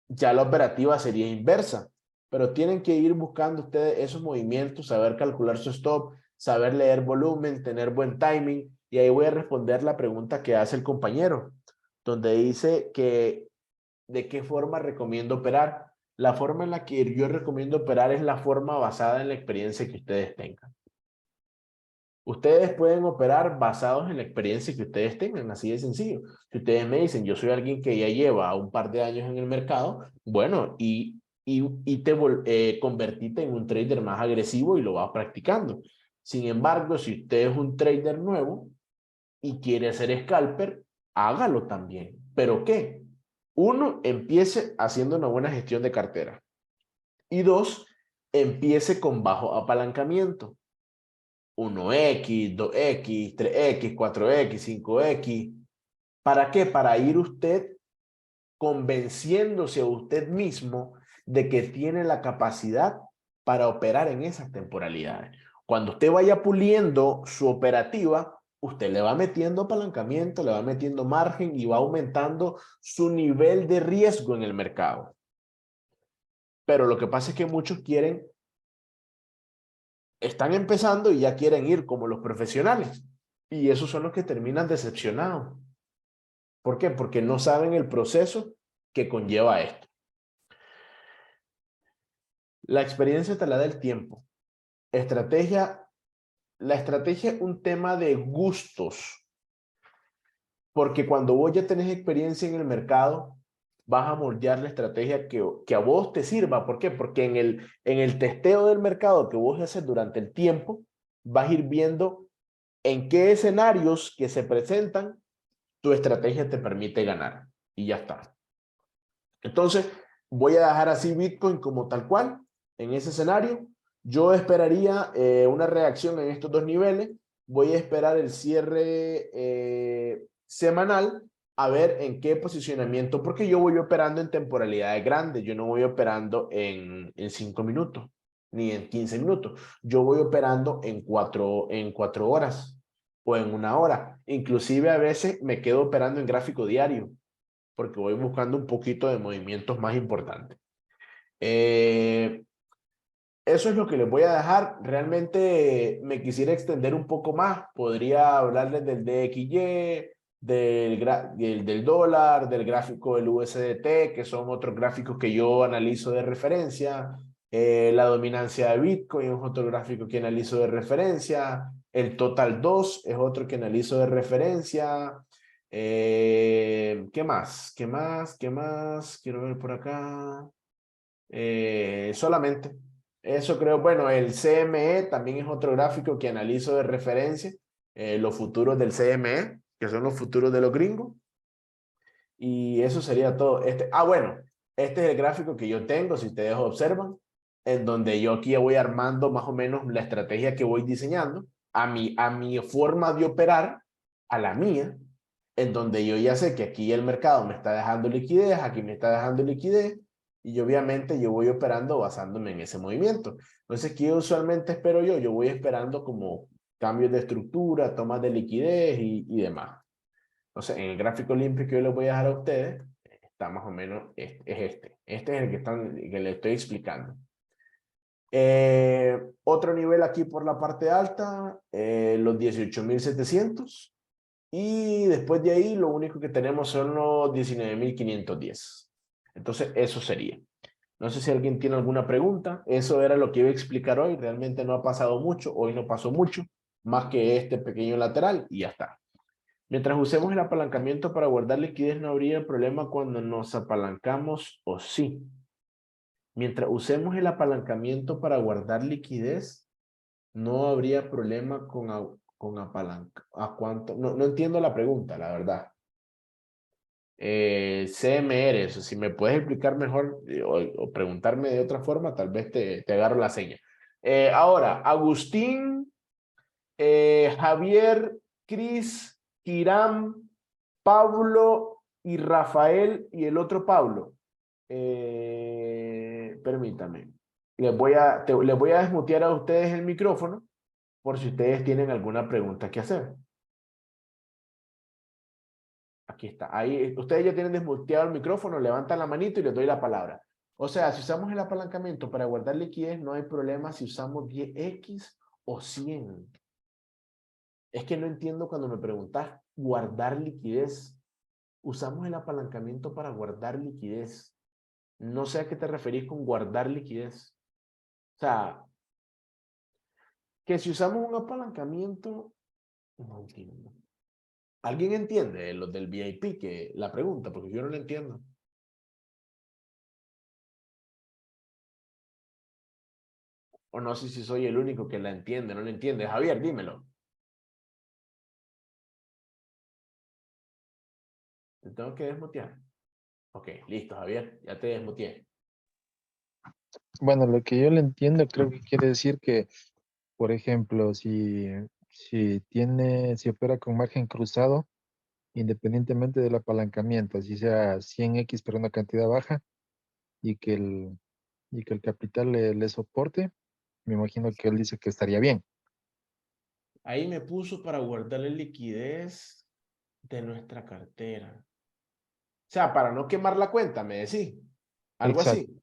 ya la operativa sería inversa. Pero tienen que ir buscando ustedes esos movimientos, saber calcular su stop, saber leer volumen, tener buen timing. Y ahí voy a responder la pregunta que hace el compañero, donde dice que de qué forma recomiendo operar. La forma en la que yo recomiendo operar es la forma basada en la experiencia que ustedes tengan. Ustedes pueden operar basados en la experiencia que ustedes tengan, así de sencillo. Si ustedes me dicen, yo soy alguien que ya lleva un par de años en el mercado, bueno, te convertite en un trader más agresivo y lo vas practicando. Sin embargo, si usted es un trader nuevo y quiere ser scalper, hágalo también. ¿Pero qué? Uno, empiece haciendo una buena gestión de cartera. Y dos, empiece con bajo apalancamiento. 1X, 2X, 3X, 4X, 5X. ¿Para qué? Para ir usted convenciéndose a usted mismo de que tiene la capacidad para operar en esas temporalidades. Cuando usted vaya puliendo su operativa, usted le va metiendo apalancamiento, le va metiendo margen y va aumentando su nivel de riesgo en el mercado. Pero lo que pasa es que muchos están empezando y ya quieren ir como los profesionales. Y esos son los que terminan decepcionados. ¿Por qué? Porque no saben el proceso que conlleva esto. La experiencia te la da el tiempo. La estrategia es un tema de gustos. Porque cuando vos ya tenés experiencia en el mercado, vas a moldear la estrategia que a vos te sirva. ¿Por qué? Porque en el testeo del mercado que vos haces durante el tiempo, vas a ir viendo en qué escenarios que se presentan tu estrategia te permite ganar. Y ya está. Entonces, voy a dejar así Bitcoin como tal cual, en ese escenario. Yo esperaría una reacción en estos dos niveles. Voy a esperar el cierre semanal a ver en qué posicionamiento, porque yo voy operando en temporalidades grandes. Yo no voy operando en 5 minutos, ni en 15 minutos. Yo voy operando en 4 horas o en 1 hora. Inclusive a veces me quedo operando en gráfico diario porque voy buscando un poquito de movimientos más importantes. Eso es lo que les voy a dejar. Realmente me quisiera extender un poco más. Podría hablarles del DXY, del dólar, del gráfico del USDT, que son otros gráficos que yo analizo de referencia. La dominancia de Bitcoin es otro gráfico que analizo de referencia. El Total 2 es otro que analizo de referencia. ¿Qué más? ¿Qué más? ¿Qué más? Quiero ver por acá. Solamente. Eso creo. Bueno, el CME también es otro gráfico que analizo de referencia. Los futuros del CME, que son los futuros de los gringos. Y eso sería todo. Bueno, este es el gráfico que yo tengo, si ustedes observan, en donde yo aquí voy armando más o menos la estrategia que voy diseñando, a mi forma de operar, a la mía, en donde yo ya sé que aquí el mercado me está dejando liquidez, aquí me está dejando liquidez, y obviamente yo voy operando basándome en ese movimiento. Entonces, ¿qué usualmente espero yo? Yo voy esperando como cambios de estructura, tomas de liquidez y demás. Entonces, en el gráfico limpio que yo les voy a dejar a ustedes, está más o menos, es este. Este es el que les estoy explicando. Otro nivel aquí por la parte alta, los 18.700. Y después de ahí, lo único que tenemos son los 19.510. Entonces, eso sería. No sé si alguien tiene alguna pregunta. Eso era lo que iba a explicar hoy. Realmente no ha pasado mucho. Hoy no pasó mucho, más que este pequeño lateral y ya está. Mientras usemos el apalancamiento para guardar liquidez, no habría problema cuando nos apalancamos, o sí. Mientras usemos el apalancamiento para guardar liquidez, no habría problema con apalancar. ¿A cuánto? No, no entiendo la pregunta, la verdad. CMR, eso, si me puedes explicar mejor o preguntarme de otra forma, tal vez te agarro la seña. Ahora, Agustín, Javier, Cris, Kiram, Pablo y Rafael y el otro Pablo. Permítame. Les voy a desmutear a ustedes el micrófono por si ustedes tienen alguna pregunta que hacer. Aquí está. Ahí, ustedes ya tienen desmuteado el micrófono, levantan la manito y les doy la palabra. O sea, si usamos el apalancamiento para guardar liquidez, no hay problema si usamos 10X o 100. Es que no entiendo cuando me preguntas guardar liquidez. Usamos el apalancamiento para guardar liquidez. No sé a qué te referís con guardar liquidez. O sea, que si usamos un apalancamiento, no entiendo. ¿Alguien entiende los del VIP que la pregunta? Porque yo no la entiendo. O no sé si soy el único que la entiende, no la entiende. Javier, dímelo. ¿Te tengo que desmutear? Ok, listo, Javier, ya te desmuteé. Bueno, lo que yo le entiendo creo que quiere decir que, por ejemplo, si opera con margen cruzado, independientemente del apalancamiento, así sea 100X pero una cantidad baja, y que el capital le soporte, me imagino que él dice que estaría bien. Ahí me puso para guardar la liquidez de nuestra cartera. O sea, para no quemar la cuenta, me decís. Algo Exacto. así.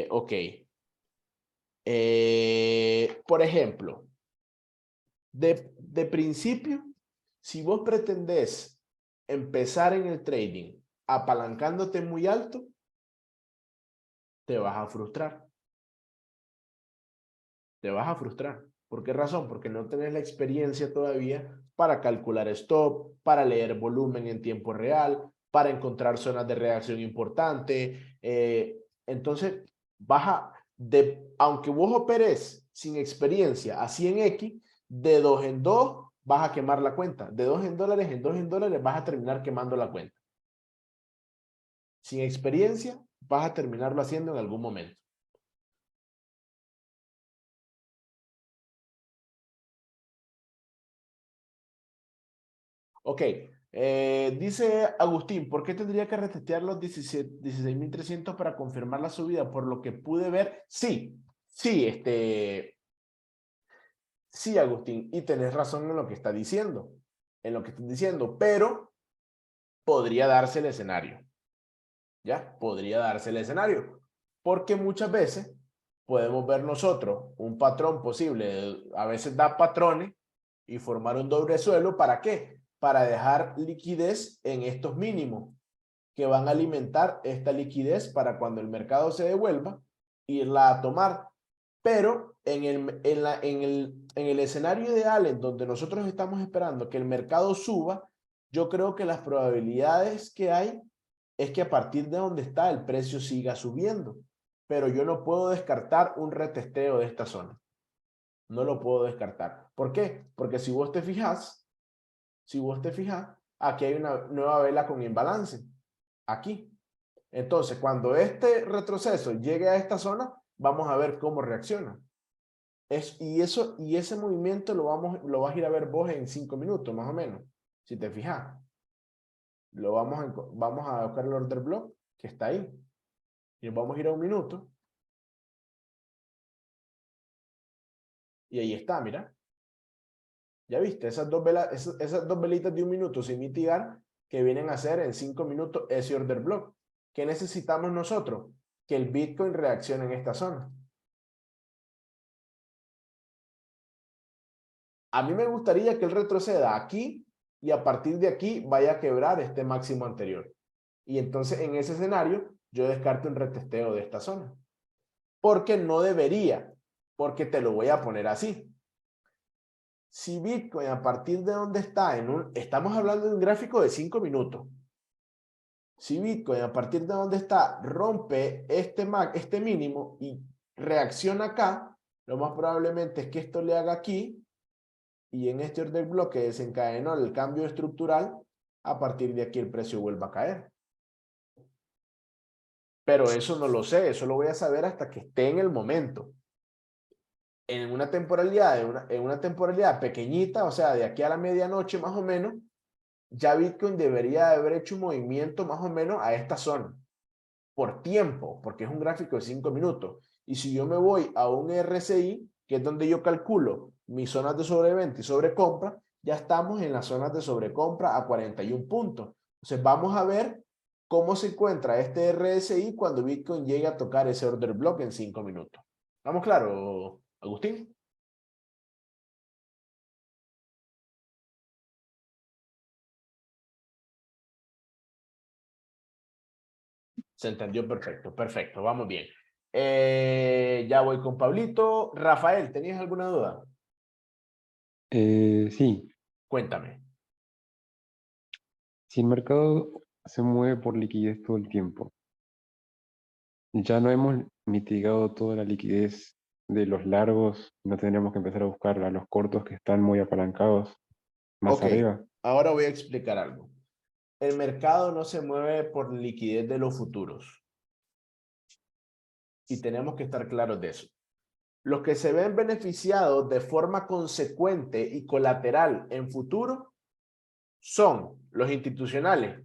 Ok. Por ejemplo, de principio, si vos pretendés empezar en el trading apalancándote muy alto, te vas a frustrar. Te vas a frustrar. ¿Por qué razón? Porque no tenés la experiencia todavía para calcular stop, para leer volumen en tiempo real, para encontrar zonas de reacción importante. Entonces, aunque vos operes sin experiencia a 100X, de 2 en 2 vas a quemar la cuenta. De 2 en dólares, en 2 en dólares vas a terminar quemando la cuenta. Sin experiencia, vas a terminarlo haciendo en algún momento. Ok, dice Agustín, ¿por qué tendría que resetear los 16.300 para confirmar la subida? Por lo que pude ver, sí, sí, Agustín, y tenés razón en lo que está diciendo, pero podría darse el escenario, ¿ya? Podría darse el escenario, porque muchas veces podemos ver nosotros un patrón posible, a veces da patrones y formar un doble suelo, ¿para qué? Para dejar liquidez en estos mínimos que van a alimentar esta liquidez para cuando el mercado se devuelva, irla a tomar. Pero en el escenario ideal en donde nosotros estamos esperando que el mercado suba, yo creo que las probabilidades que hay es que a partir de donde está el precio siga subiendo. Pero yo no puedo descartar un retesteo de esta zona. No lo puedo descartar. ¿Por qué? Porque si vos te fijas, aquí hay una nueva vela con imbalance. Aquí. Entonces, cuando este retroceso llegue a esta zona, vamos a ver cómo reacciona. Y ese movimiento lo vas a ir a ver vos en 5 minutos, más o menos. Si te fijas. Vamos a buscar el order block que está ahí. Y vamos a ir a 1 minuto. Y ahí está, mira. Ya viste, esas dos velitas de 1 minuto sin mitigar que vienen a hacer en 5 minutos ese order block. ¿Qué necesitamos nosotros? Que el Bitcoin reaccione en esta zona. A mí me gustaría que él retroceda aquí y a partir de aquí vaya a quebrar este máximo anterior. Y entonces en ese escenario yo descarto un retesteo de esta zona. Porque no debería, porque te lo voy a poner así. Si Bitcoin a partir de donde está, estamos hablando de un gráfico de 5 minutos. Si Bitcoin a partir de donde está rompe este mínimo y reacciona acá, lo más probablemente es que esto le haga aquí y en este order block que desencadenó el cambio estructural, a partir de aquí el precio vuelva a caer. Pero eso no lo sé, eso lo voy a saber hasta que esté en el momento. En una temporalidad pequeñita, o sea, de aquí a la medianoche más o menos, ya Bitcoin debería haber hecho un movimiento más o menos a esta zona, por tiempo, porque es un gráfico de 5 minutos. Y si yo me voy a un RSI, que es donde yo calculo mis zonas de sobreventa y sobrecompra, ya estamos en las zonas de sobrecompra a 41 puntos. Entonces vamos a ver cómo se encuentra este RSI cuando Bitcoin llegue a tocar ese order block en 5 minutos. ¿Vamos claro, Agustín? Se entendió perfecto, perfecto, vamos bien. Ya voy con Pablito. Rafael, ¿tenías alguna duda? Sí, Cuéntame. si el mercado se mueve por liquidez todo el tiempo, ya no hemos mitigado toda la liquidez de los largos, no tendríamos que empezar a buscar a los cortos que están muy apalancados más Ok, arriba. ahora voy a explicar algo. El mercado no se mueve por liquidez de los futuros. Y tenemos que estar claros de eso. Los que se ven beneficiados de forma consecuente y colateral en futuro son los institucionales.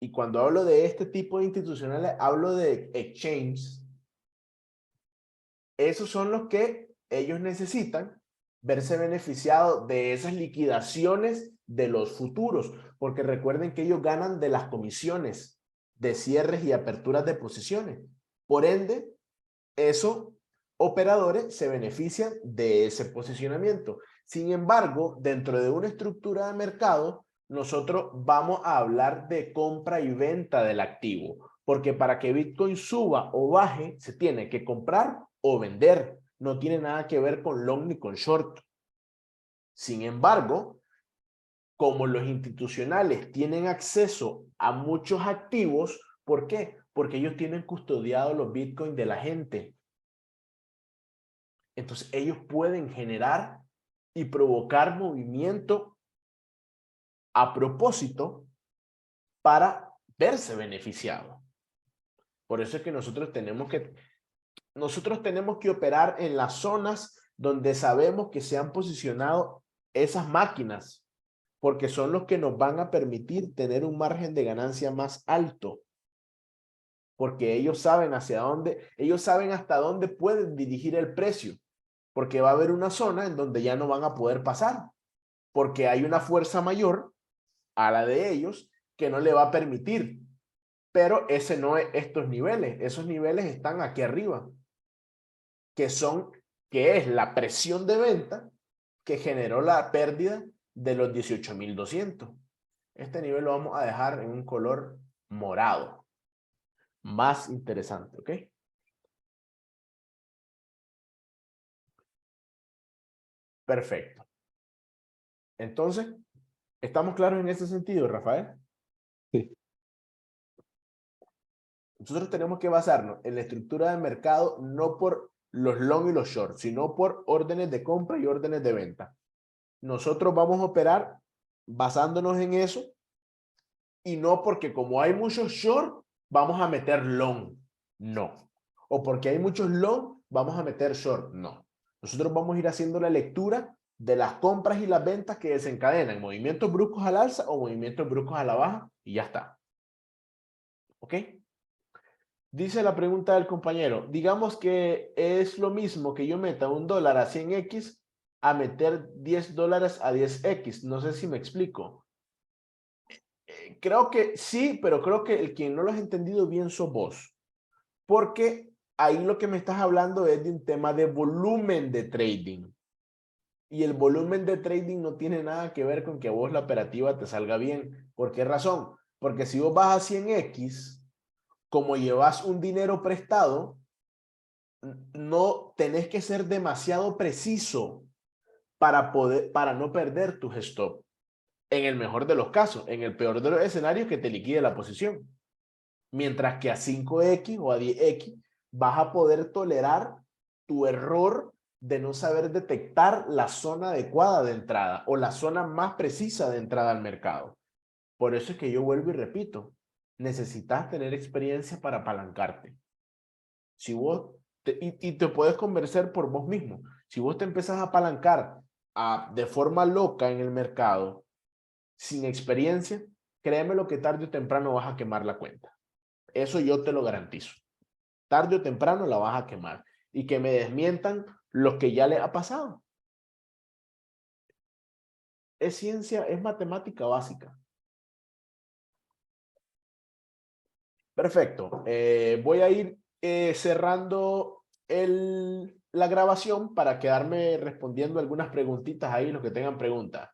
Y cuando hablo de este tipo de institucionales, hablo de exchanges. Esos son los que ellos necesitan verse beneficiados de esas liquidaciones de los futuros, porque recuerden que ellos ganan de las comisiones de cierres y aperturas de posiciones. Por ende, esos operadores se benefician de ese posicionamiento. Sin embargo, dentro de una estructura de mercado, nosotros vamos a hablar de compra y venta del activo, porque para que Bitcoin suba o baje, se tiene que comprar o vender. No tiene nada que ver con long ni con short. Sin embargo, como los institucionales tienen acceso a muchos activos, ¿por qué? Porque ellos tienen custodiados los Bitcoin de la gente. Entonces ellos pueden generar y provocar movimiento a propósito para verse beneficiados. Por eso es que nosotros tenemos que operar en las zonas donde sabemos que se han posicionado esas máquinas, porque son los que nos van a permitir tener un margen de ganancia más alto. Porque ellos saben hasta dónde pueden dirigir el precio, porque va a haber una zona en donde ya no van a poder pasar, porque hay una fuerza mayor a la de ellos que no le va a permitir. Pero ese no es estos niveles, esos niveles están aquí arriba, que es la presión de venta que generó la pérdida de los 18.200. Este nivel lo vamos a dejar en un color morado. Más interesante, ¿ok? Perfecto. Entonces, ¿estamos claros en ese sentido, Rafael? Sí. Nosotros tenemos que basarnos en la estructura de mercado no por los long y los short, sino por órdenes de compra y órdenes de venta. Nosotros vamos a operar basándonos en eso y no porque como hay muchos short, vamos a meter long. No. O porque hay muchos long, vamos a meter short. No. Nosotros vamos a ir haciendo la lectura de las compras y las ventas que desencadenan movimientos bruscos al alza o movimientos bruscos a la baja y ya está. ¿Ok? Dice la pregunta del compañero, digamos que es lo mismo que yo meta $1 a 100X a meter $10 a 10X. No sé si me explico. Creo que sí, pero creo que el quien no lo has entendido bien sos vos. Porque ahí lo que me estás hablando es de un tema de volumen de trading. Y el volumen de trading no tiene nada que ver con que a vos la operativa te salga bien. ¿Por qué razón? Porque si vos vas a 100X, como llevas un dinero prestado, no tenés que ser demasiado preciso para no perder tus stop. En el mejor de los casos, en el peor de los escenarios, que te liquide la posición. Mientras que a 5X o a 10X vas a poder tolerar tu error de no saber detectar la zona adecuada de entrada o la zona más precisa de entrada al mercado. Por eso es que yo vuelvo y repito, necesitas tener experiencia para apalancarte. Si vos y te puedes convencer por vos mismo. Si vos te empezás a apalancar de forma loca en el mercado, sin experiencia, créeme lo que tarde o temprano vas a quemar la cuenta. Eso yo te lo garantizo. Tarde o temprano la vas a quemar. Y que me desmientan lo que ya le ha pasado. Es ciencia, es matemática básica. Perfecto. Voy a ir cerrando la grabación para quedarme respondiendo algunas preguntitas ahí, los que tengan preguntas.